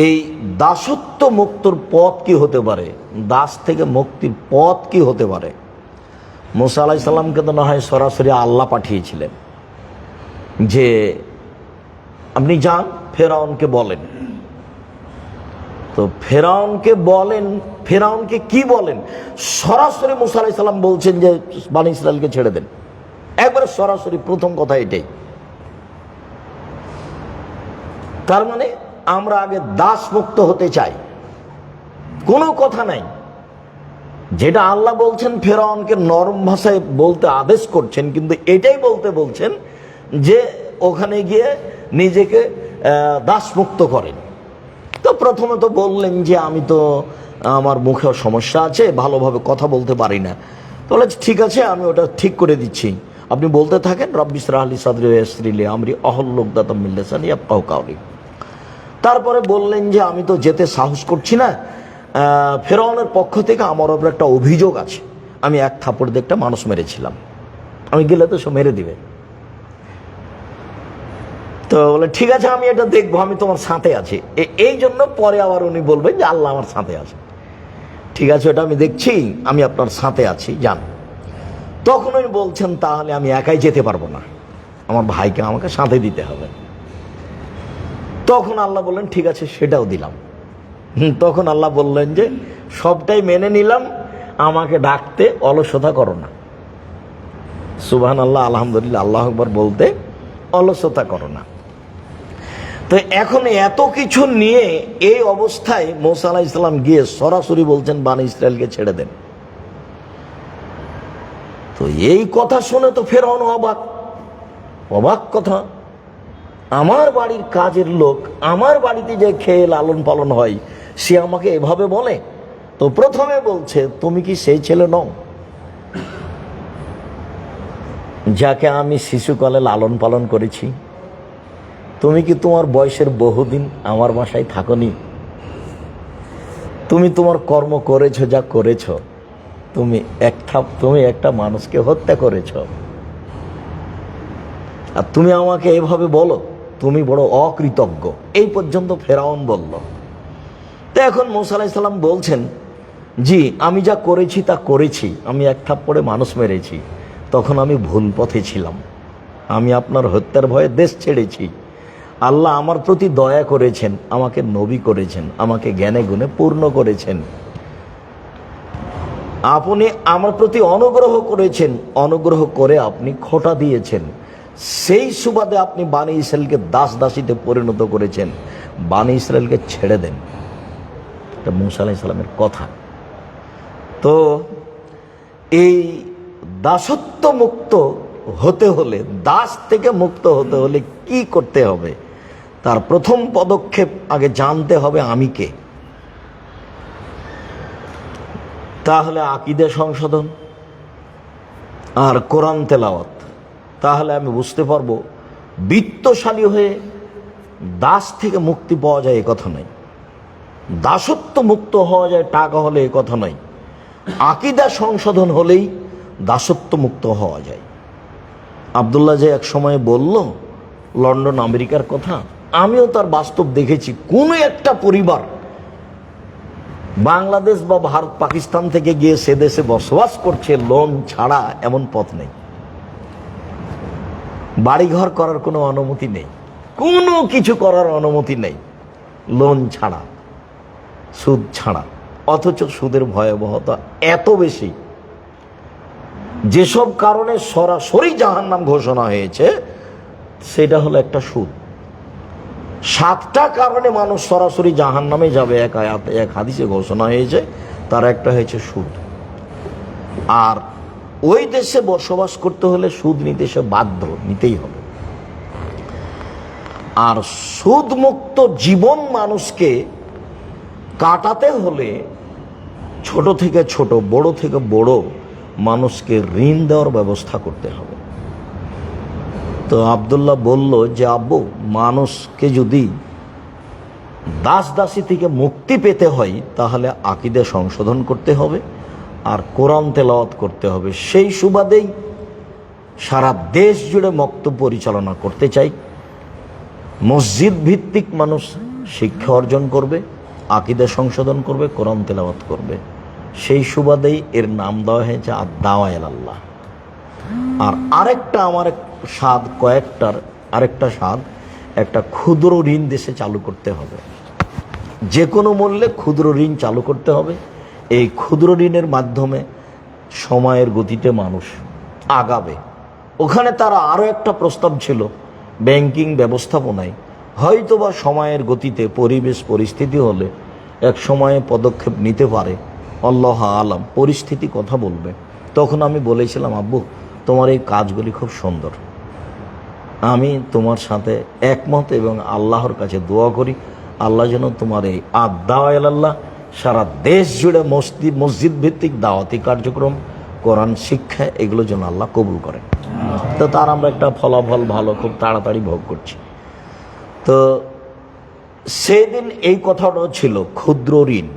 এই দাসত্ব মুক্তর পথ কি হতে পারে, দাস থেকে মুক্তির পথ কি হতে পারে? মুসা আলাইহিস সালামকে তো না হয় সরাসরি আল্লাহ পাঠিয়েছিলেন যে আপনি যান ফেরাউনকে বলেন। তো ফেরাউনকে বলেন, ফেরাউনকে কি বলেন? সরাসরি মুসা আলাইহিস সালাম বলছেন যে বনী ইসরাইলকে ছেড়ে দেন, একবারে সরাসরি, প্রথম কথা এটাই। তার মানে আমরা আগে দাস মুক্ত হতে চাই, কোনো কথা নাই। যেটা আল্লাহ বলছেন ফেরাউনকে নরম ভাষায় বলতে আদেশ করছেন, কিন্তু এটাই বলতে বলছেন যে ওখানে গিয়ে নিজেকে দাসমুক্ত করেন। তো প্রথমে তো বললেন যে আমি তো, আমার মুখে সমস্যা আছে, ভালোভাবে কথা বলতে পারি না। তাহলে ঠিক আছে, আমি ওটা ঠিক করে দিচ্ছি, আপনি বলতে থাকেন, রব্বি ইশরাহ লি সাদরি ওয়া ইয়াসসির লি আমরি ওয়াহলুল উকদাতাম মিন লিসানি ইয়াফকাহু কাওলি। তারপরে বললেন যে আমি তো যেতে সাহস করছি না, ফেরাউনের পক্ষ থেকে আমার ওপর একটা অভিযোগ আছে, আমি এক থাপ্পড় দিয়ে একটা মানুষ মেরেছিলাম, আমি গেলে তো সব মেরে দিবে। তো বলে ঠিক আছে আমি এটা দেখবো, আমি তোমার সাথে আছি। এই জন্য পরে আবার উনি বলবেন যে আল্লাহ আমার সাথে আছে। ঠিক আছে, ওটা আমি দেখছি, আমি আপনার সাথে আছি, যান। তখন উনি বলছেন তাহলে আমি একাই যেতে পারবো না, আমার ভাইকে আমাকে সাথে দিতে হবে। তখন আল্লাহ বললেন ঠিক আছে, সেটাও দিলাম। তখন আল্লাহ বললেন যে সবটাই মেনে নিলাম, আমাকে ডাকতে অলসতা করো না। সুবহানাল্লাহ, আলহামদুলিল্লাহ, আল্লাহু আকবার বলতে অলসতা করো না। তো এখন এত কিছু নিয়ে এই অবস্থায় মুসা আলাইহিস সালাম গিয়ে সরাসরি বলছেন বনী ইসরাইলকে ছেড়ে দেন। তো এই কথা শুনে তো ফেরাউন অবাক, অবাক কথা, আমার বাড়ির কাজের লোক, আমার বাড়িতে যে খেয়ে লালন পালন হয়, সে আমাকে এভাবে বলে। তো প্রথমে বলছে তুমি কি সেই ছেলে নও যাকে আমি শিশুকালে লালন পালন করেছি? তুমি কি তোমার বয়সের বহুদিন আমার বাসায় থাকনি? তুমি তোমার কর্ম করেছো যা করেছো, তুমি একটা মানুষকে হত্যা করেছো, আর তুমি আমাকে এভাবে বলো, তুমি বড় অকৃতজ্ঞ। এই পর্যন্ত ফেরাউন বলল। তো এখন মুসা আলাইহিস সালাম বলছেন জি, আমি যা করেছি তা করেছি, আমি এক থাপ্পড়ে মানুষ মেরেছি, তখন আমি ভুল পথে ছিলাম, আমি আপনার হত্যার ভয়ে দেশ ছেড়েছি, আল্লাহ আমার প্রতি দয়া করেছেন, আমাকে নবী করেছেন, আমাকে জ্ঞানে গুণে পূর্ণ করেছেন, আপনি আমার প্রতি অনুগ্রহ করেছেন, অনুগ্রহ করে আপনি খোঁটা দিয়েছেন, সেই সুবাদে আপনি বানি ইসরায়েলকে দাস দাসীতে পরিণত করেছেন, বানি ইসরায়েলকে ছেড়ে দেন। এটা মূসা আলাইহিস সালামের কথা। তো এই দাসত্ব মুক্ত হতে হলে, দাস থেকে মুক্ত হতে হলে কি করতে হবে? তার প্রথম পদক্ষেপ আগে জানতে হবে আমি কে। তাহলে আকীদা সংশোধন আর কোরআন তেলাওয়াত। তাহলে আমি বুঝতে পারবো বিত্তশালী হয়ে দাস থেকে মুক্তি পাওয়া যায় এ কথা নয়, দাসত্ব মুক্ত হওয়া যায় টাকা হলে এ কথা নয়, আকীদা সংশোধন হলেই দাসত্ব মুক্ত হওয়া যায়। আব্দুল্লাহ যে এক সময় বলল লন্ডন আমেরিকার কথা, আমিও তার বাস্তব দেখেছি। কোনো একটা পরিবার বাংলাদেশ বা ভারত পাকিস্তান থেকে গিয়ে সে দেশে বসবাস করছে লোন ছাড়া, এমন পথ নেই। বাড়িঘর করার কোনো অনুমতি নেই, কোনো কিছু করার অনুমতি নেই লোন ছাড়া, সুদ ছাড়া। অথচ সুদের ভয়াবহতা এত বেশি, যেসব কারণে সরাসরি জাহান্নাম ঘোষণা হয়েছে সেটা হলো একটা সুদ। 7টা কারণে মানুষ সরাসরি জাহান্নামে যাবে এক আয়াতে, এক হাদিসে ঘোষণা হয়েছে, তার একটা হয়েছে সুদ। আর ওই দেশে বসবাস করতে হলে সুদ নিতে সে বাধ্য, নিতেই হবে। আর সুদ মুক্ত জীবন মানুষকে কাটাতে হলে ছোট থেকে ছোট, বড় থেকে বড় মানুষকে ঋণ দেওয়ার ব্যবস্থা করতে হবে। তো আব্দুল্লাহ বলল যে আব্বু, মানুষকে যদি দাস দাসী থেকে মুক্তি পেতে হয় তাহলে আকীদা সংশোধন করতে হবে আর কোরআন তেলাওয়াত করতে হবে। সেই সুবাদেই সারা দেশ জুড়ে মক্তব পরিচালনা করতে চাই। মসজিদ ভিত্তিক মানুষ শিক্ষা অর্জন করবে, আকীদা সংশোধন করবে, কোরআন তেলাওয়াত করবে। সেই সুবাদেই এর নাম দেওয়া হয়েছে আদ-দাওয়া ইলাল্লাহ। আর আরেকটা আমার স্বাদ, কয়েকটার আরেকটা স্বাদ, একটা ক্ষুদ্র ঋণ দেশে চালু করতে হবে। যে কোনো মূল্যে ক্ষুদ্র ঋণ চালু করতে হবে। এই ক্ষুদ্র ঋণের মাধ্যমে সময়ের গতিতে মানুষ আগাবে। ওখানে তারা আরও একটা প্রস্তাব ছিল, ব্যাংকিং ব্যবস্থাপনায় হয়তোবা সময়ের গতিতে পরিবেশ পরিস্থিতি হলে এক সময়ে পদক্ষেপ নিতে পারে, আল্লাহ আলাম, পরিস্থিতি কথা বলবে। তখন আমি বলেছিলাম আব্বু, তোমার এই কাজগুলি খুব সুন্দর, আমি তোমার সাথে একমত এবং আল্লাহর কাছে দোয়া করি আল্লাহ যেন তোমার এই আদ-দাওয়া ইলাল্লাহ সারা দেশ জুড়ে মসজিদ ভিত্তিক দাওয়াতি কার্যক্রম, কোরআন শিক্ষা, এগুলো যেন আল্লাহ কবুল করেন। তো তার আমরা একটা ফলাফল ভালো, খুব তাড়াতাড়ি ভোগ করছি। তো সেদিন এই কথাটাও ছিল ক্ষুদ্র ঋণ।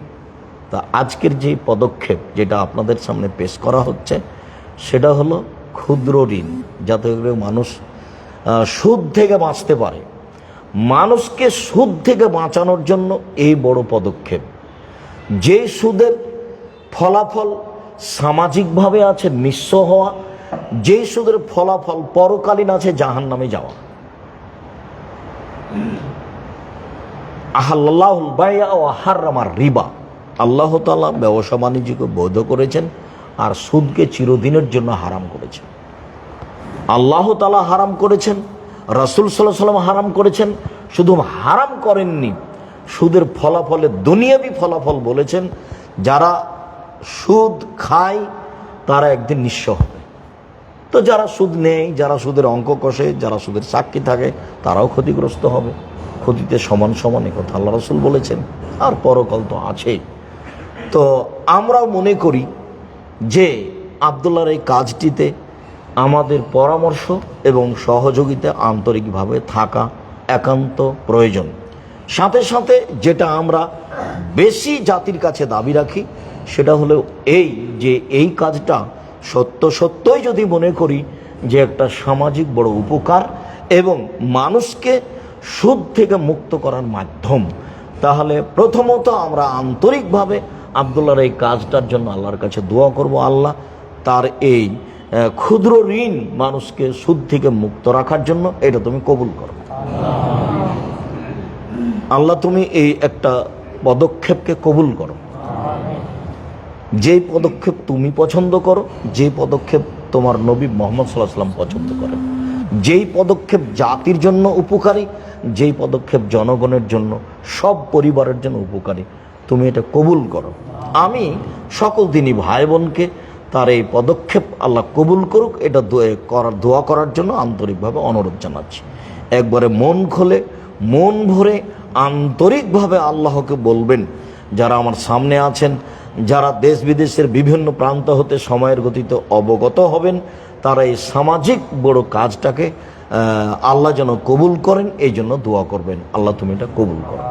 তা আজকের যে পদক্ষেপ যেটা আপনাদের সামনে পেশ করা হচ্ছে সেটা হলো ক্ষুদ্র ঋণ, যাতে করে মানুষ সুদ থেকে বাঁচতে পারে। মানুষকে সুদ থেকে বাঁচানোর জন্য এই বড় পদক্ষেপ। যে সুদের ফলাফল সামাজিকভাবে আছে নিঃস্ব হওয়া, যে সুদের ফলাফল পরকালীন আছে জাহান্নামে যাওয়া। আহাল্লাহুল বাই'a ওয়া হাররামার রিবা, আল্লাহ তাআলা ব্যবসা বাণিজ্যকে বৈধ করেছেন আর সুদকে চিরদিনের জন্য হারাম করেছেন। আল্লাহ তাআলা হারাম করেছেন, রাসূল সাল্লাল্লাহু আলাইহি ওয়াসাল্লাম হারাম করেছেন। শুধু হারাম করেননি, সুদের ফলাফলে দুনিয়াবি ফলাফল বলেছেন। যারা সুদ খায় তারা একদিন নিঃস্ব হবে। তো যারা সুদ নেয়, যারা সুদের অঙ্ক কষে, যারা সুদের সাক্ষী থাকে, তারাও ক্ষতিগ্রস্ত হবে। ক্ষতিতে সমান সমান, এ কথা আল্লাহ রাসূল বলেছেন। আর পরকাল তো আছেই। তো আমরাও মনে করি যে আব্দুল্লাহর এই কাজটিতে আমাদের পরামর্শ এবং সহযোগিতা আন্তরিকভাবে থাকা একান্ত প্রয়োজন। সাথে সাথে যেটা আমরা বেশি জাতির কাছে দাবি রাখি সেটা হলো এই যে এই কাজটা সত্যই যদি মনে করি যে একটা সামাজিক বড় উপকার এবং মানুষকে সুদ থেকে মুক্ত করার মাধ্যম, তাহলে প্রথমত আমরা আন্তরিকভাবে আব্দুল্লাহর এই কাজটার জন্য আল্লাহর কাছে দোয়া করব, আল্লাহ তার এই ক্ষুদ্র ঋণ মানুষকে সুদ থেকে মুক্ত রাখার জন্য এটা তুমি কবুল করো। আল্লাহ তুমি এই একটা পদক্ষেপকে কবুল করো, যেই পদক্ষেপ তুমি পছন্দ করো, যেই পদক্ষেপ তোমার নবী মুহাম্মদ সাল্লাল্লাহু আলাইহি ওয়াসাল্লাম পছন্দ করেন, যেই পদক্ষেপ জাতির জন্য উপকারী, যেই পদক্ষেপ জনগণের জন্য, সব পরিবারের জন্য উপকারী, তুমি এটা কবুল করো। আমি সকল দিনই ভাই বোনকে তার এই পদক্ষেপ আল্লাহ কবুল করুক এটা দোয়া করার জন্য আন্তরিকভাবে অনুরোধ জানাচ্ছি। একবারে মন খোলে, মন ভরে আন্তরিকভাবে আল্লাহকে বলবেন। যারা আমার সামনে আছেন, যারা দেশ বিদেশের বিভিন্ন প্রান্ত হতে সময়ের গতিতে অবগত হবেন, তারা এই সামাজিক বড় কাজটাকে আল্লাহ যেন কবুল করেন, এই জন্য দোয়া করবেন। আল্লাহ তুমি এটা কবুল করো।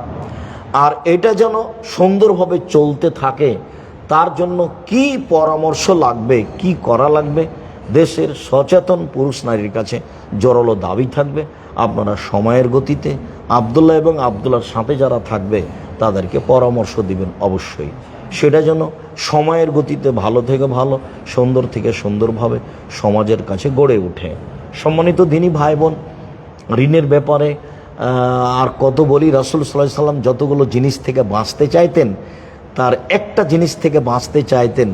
আর এটা যেন সুন্দরভাবে চলতে থাকে, তার জন্য কি পরামর্শ লাগবে, কি করা লাগবে, দেশের সচেতন পুরুষ নারীর কাছে জোরালো দাবি থাকবে। আপনারা সময়ের গতিতে আবদুল্লাহ এবং আবদুল্লাহর সাথে যারা থাকবে তাদেরকে পরামর্শ দিবেন অবশ্যই। সেটা যেন সময়ের গতিতে ভালো থেকে ভালো, সুন্দর থেকে সুন্দরভাবে সমাজের কাছে গড়ে ওঠে। সম্মানিত দিনী ভাই বোন, ঋণের ব্যাপারে আর কত বলি। রাসূল সাল্লাল্লাহু আলাইহি সাল্লাম যতগুলো জিনিস থেকে বাঁচতে চাইতেন, তার একটা জিনিস থেকে বাঁচতে চাইতেন,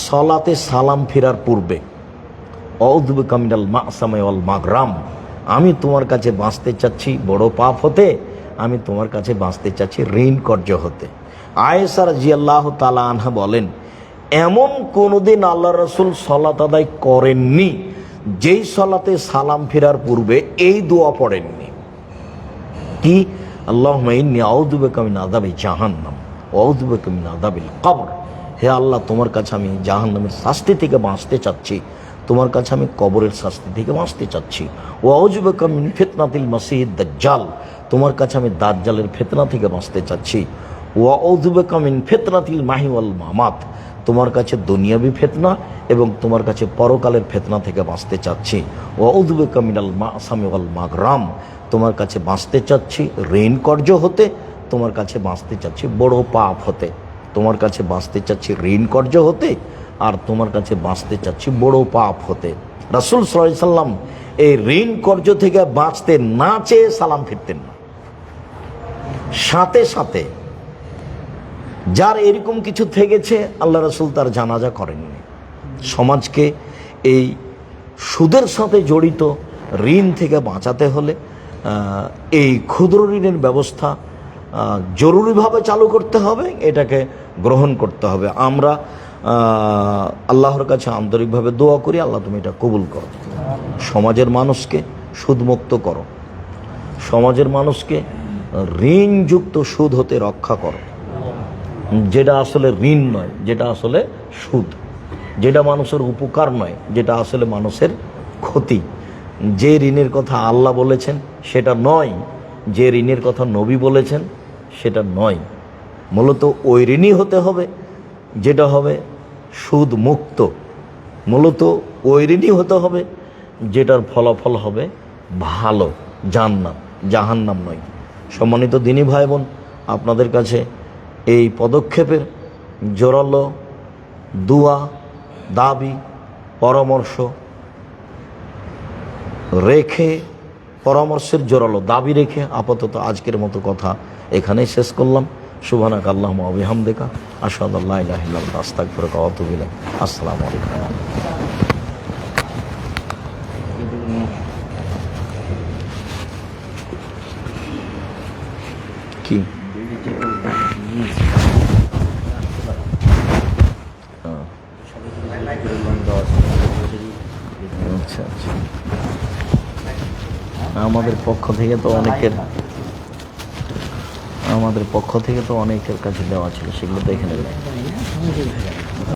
সলাতে সালাম ফেরার পূর্বে আউযু বিকা মিনাল মা'সামি ওয়াল মাগরাম। আমি তোমার কাছে বাঁচতে চাচ্ছি বড় পাপ হতে, আমি তোমার কাছে বাঁচতে চাচ্ছি ঋণ কর্য হতে। আয়েশা রাদিয়াল্লাহু তাআলা আনহা বলেন, এমন কোনোদিন আল্লাহ রাসূল সালাত আদায় করেননি যেই সলাতে সালাম ফেরার পূর্বে এই দোয়া পড়েননি। কি? আল্লাহুম্মা ইন্নী আউযু বিকা মিন আযাবি জাহান্নাম ওয়া আউযু বিকা মিন আযাবিল কবর। হে আল্লাহ, তোমার কাছে আমি জাহান্নামের শাস্তি থেকে বাঁচতে চাচ্ছি, তোমার কাছে আমি কবরের শাস্তি থেকে বাঁচতে চাচ্ছি। ওয়া আউযু বিকা মিন ফিতনাতিল মাসিহিদ দাজ্জাল, তোমার কাছে আমি দাজ্জালের ফিতনা থেকে বাঁচতে চাচ্ছি। ওয়া আউযু বিকা মিন ফিতনাতিল মাহি ওয়াল মামাত, তোমার কাছে দুনিয়াবি ফিতনা এবং তোমার কাছে পরকালের ফিতনা থেকে বাঁচতে চাচ্ছি। ওয়া আউযু বিকা মিনাল মা'সামি ওয়াল মাগরাম, তোমার কাছে বাঁচতে চাচ্ছি ঋণ কর্য হতে, তোমার কাছে বাঁচতে চাচ্ছি বড় পাপ হতে। তোমার কাছে বাঁচতে চাচ্ছি ঋণ কর্য হতে, আর তোমার কাছে বাঁচতে চাচ্ছি বড় পাপ হতে। রাসূল সাল্লাল্লাহু আলাইহি সাল্লাম এই ঋণ কর্য থেকে বাঁচতে না চেয়ে সালাম ফিরতেন না। সাথে সাথে যার এরকম কিছু থেকেছে, আল্লাহ রাসূল তার জানাজা করেননি। সমাজকে এই সুদের সাথে জড়িত ঋণ থেকে বাঁচাতে হলে এই ক্ষুদ্র ঋণের ব্যবস্থা জরুরিভাবে চালু করতে হবে, এটাকে গ্রহণ করতে হবে। আমরা আল্লাহর কাছে আন্তরিকভাবে দোয়া করি, আল্লাহ তুমি এটা কবুল করো। সমাজের মানুষকে সুদমুক্ত করো, সমাজের মানুষকে ঋণযুক্ত সুদ হতে রক্ষা করো। যেটা আসলে ঋণ নয়, যেটা আসলে সুদ, যেটা মানুষের উপকার নয়, যেটা আসলে মানুষের ক্ষতি। যে ঋণের কথা আল্লাহ বলেছেন সেটা নয়, যে ঋণের কথা নবী বলেছেন সেটা নয়। মূলত ওই ঋণই হতে হবে যেটা হবে সুদ মুক্ত। মূলত ওই ঋণই হতে হবে যেটার ফলাফল হবে ভালো, জান্নাত, জাহান্নাম নয়। সম্মানিত দিনী ভাই বোন, আপনাদের কাছে এই পদক্ষেপের জোরালো দোয়া, দাবি, পরামর্শ রেখে, পরামর্শের জোরালো দাবি রেখে আপাতত আজকের মতো কথা এখানেই শেষ করলাম। সুবহানাকা আল্লাহুম্মা ওয়া বিহামদিকা আশহাদু আল্লা ইলাহা ইল্লা আনতা আস্তাগফিরুকা ওয়া আতুবু ইলাইক। আসসালামু আলাইকুম। কি আচ্ছা আচ্ছা, আমাদের পক্ষ থেকে তো অনেকের কাছে দেওয়া ছিল, সেগুলো তো এখানে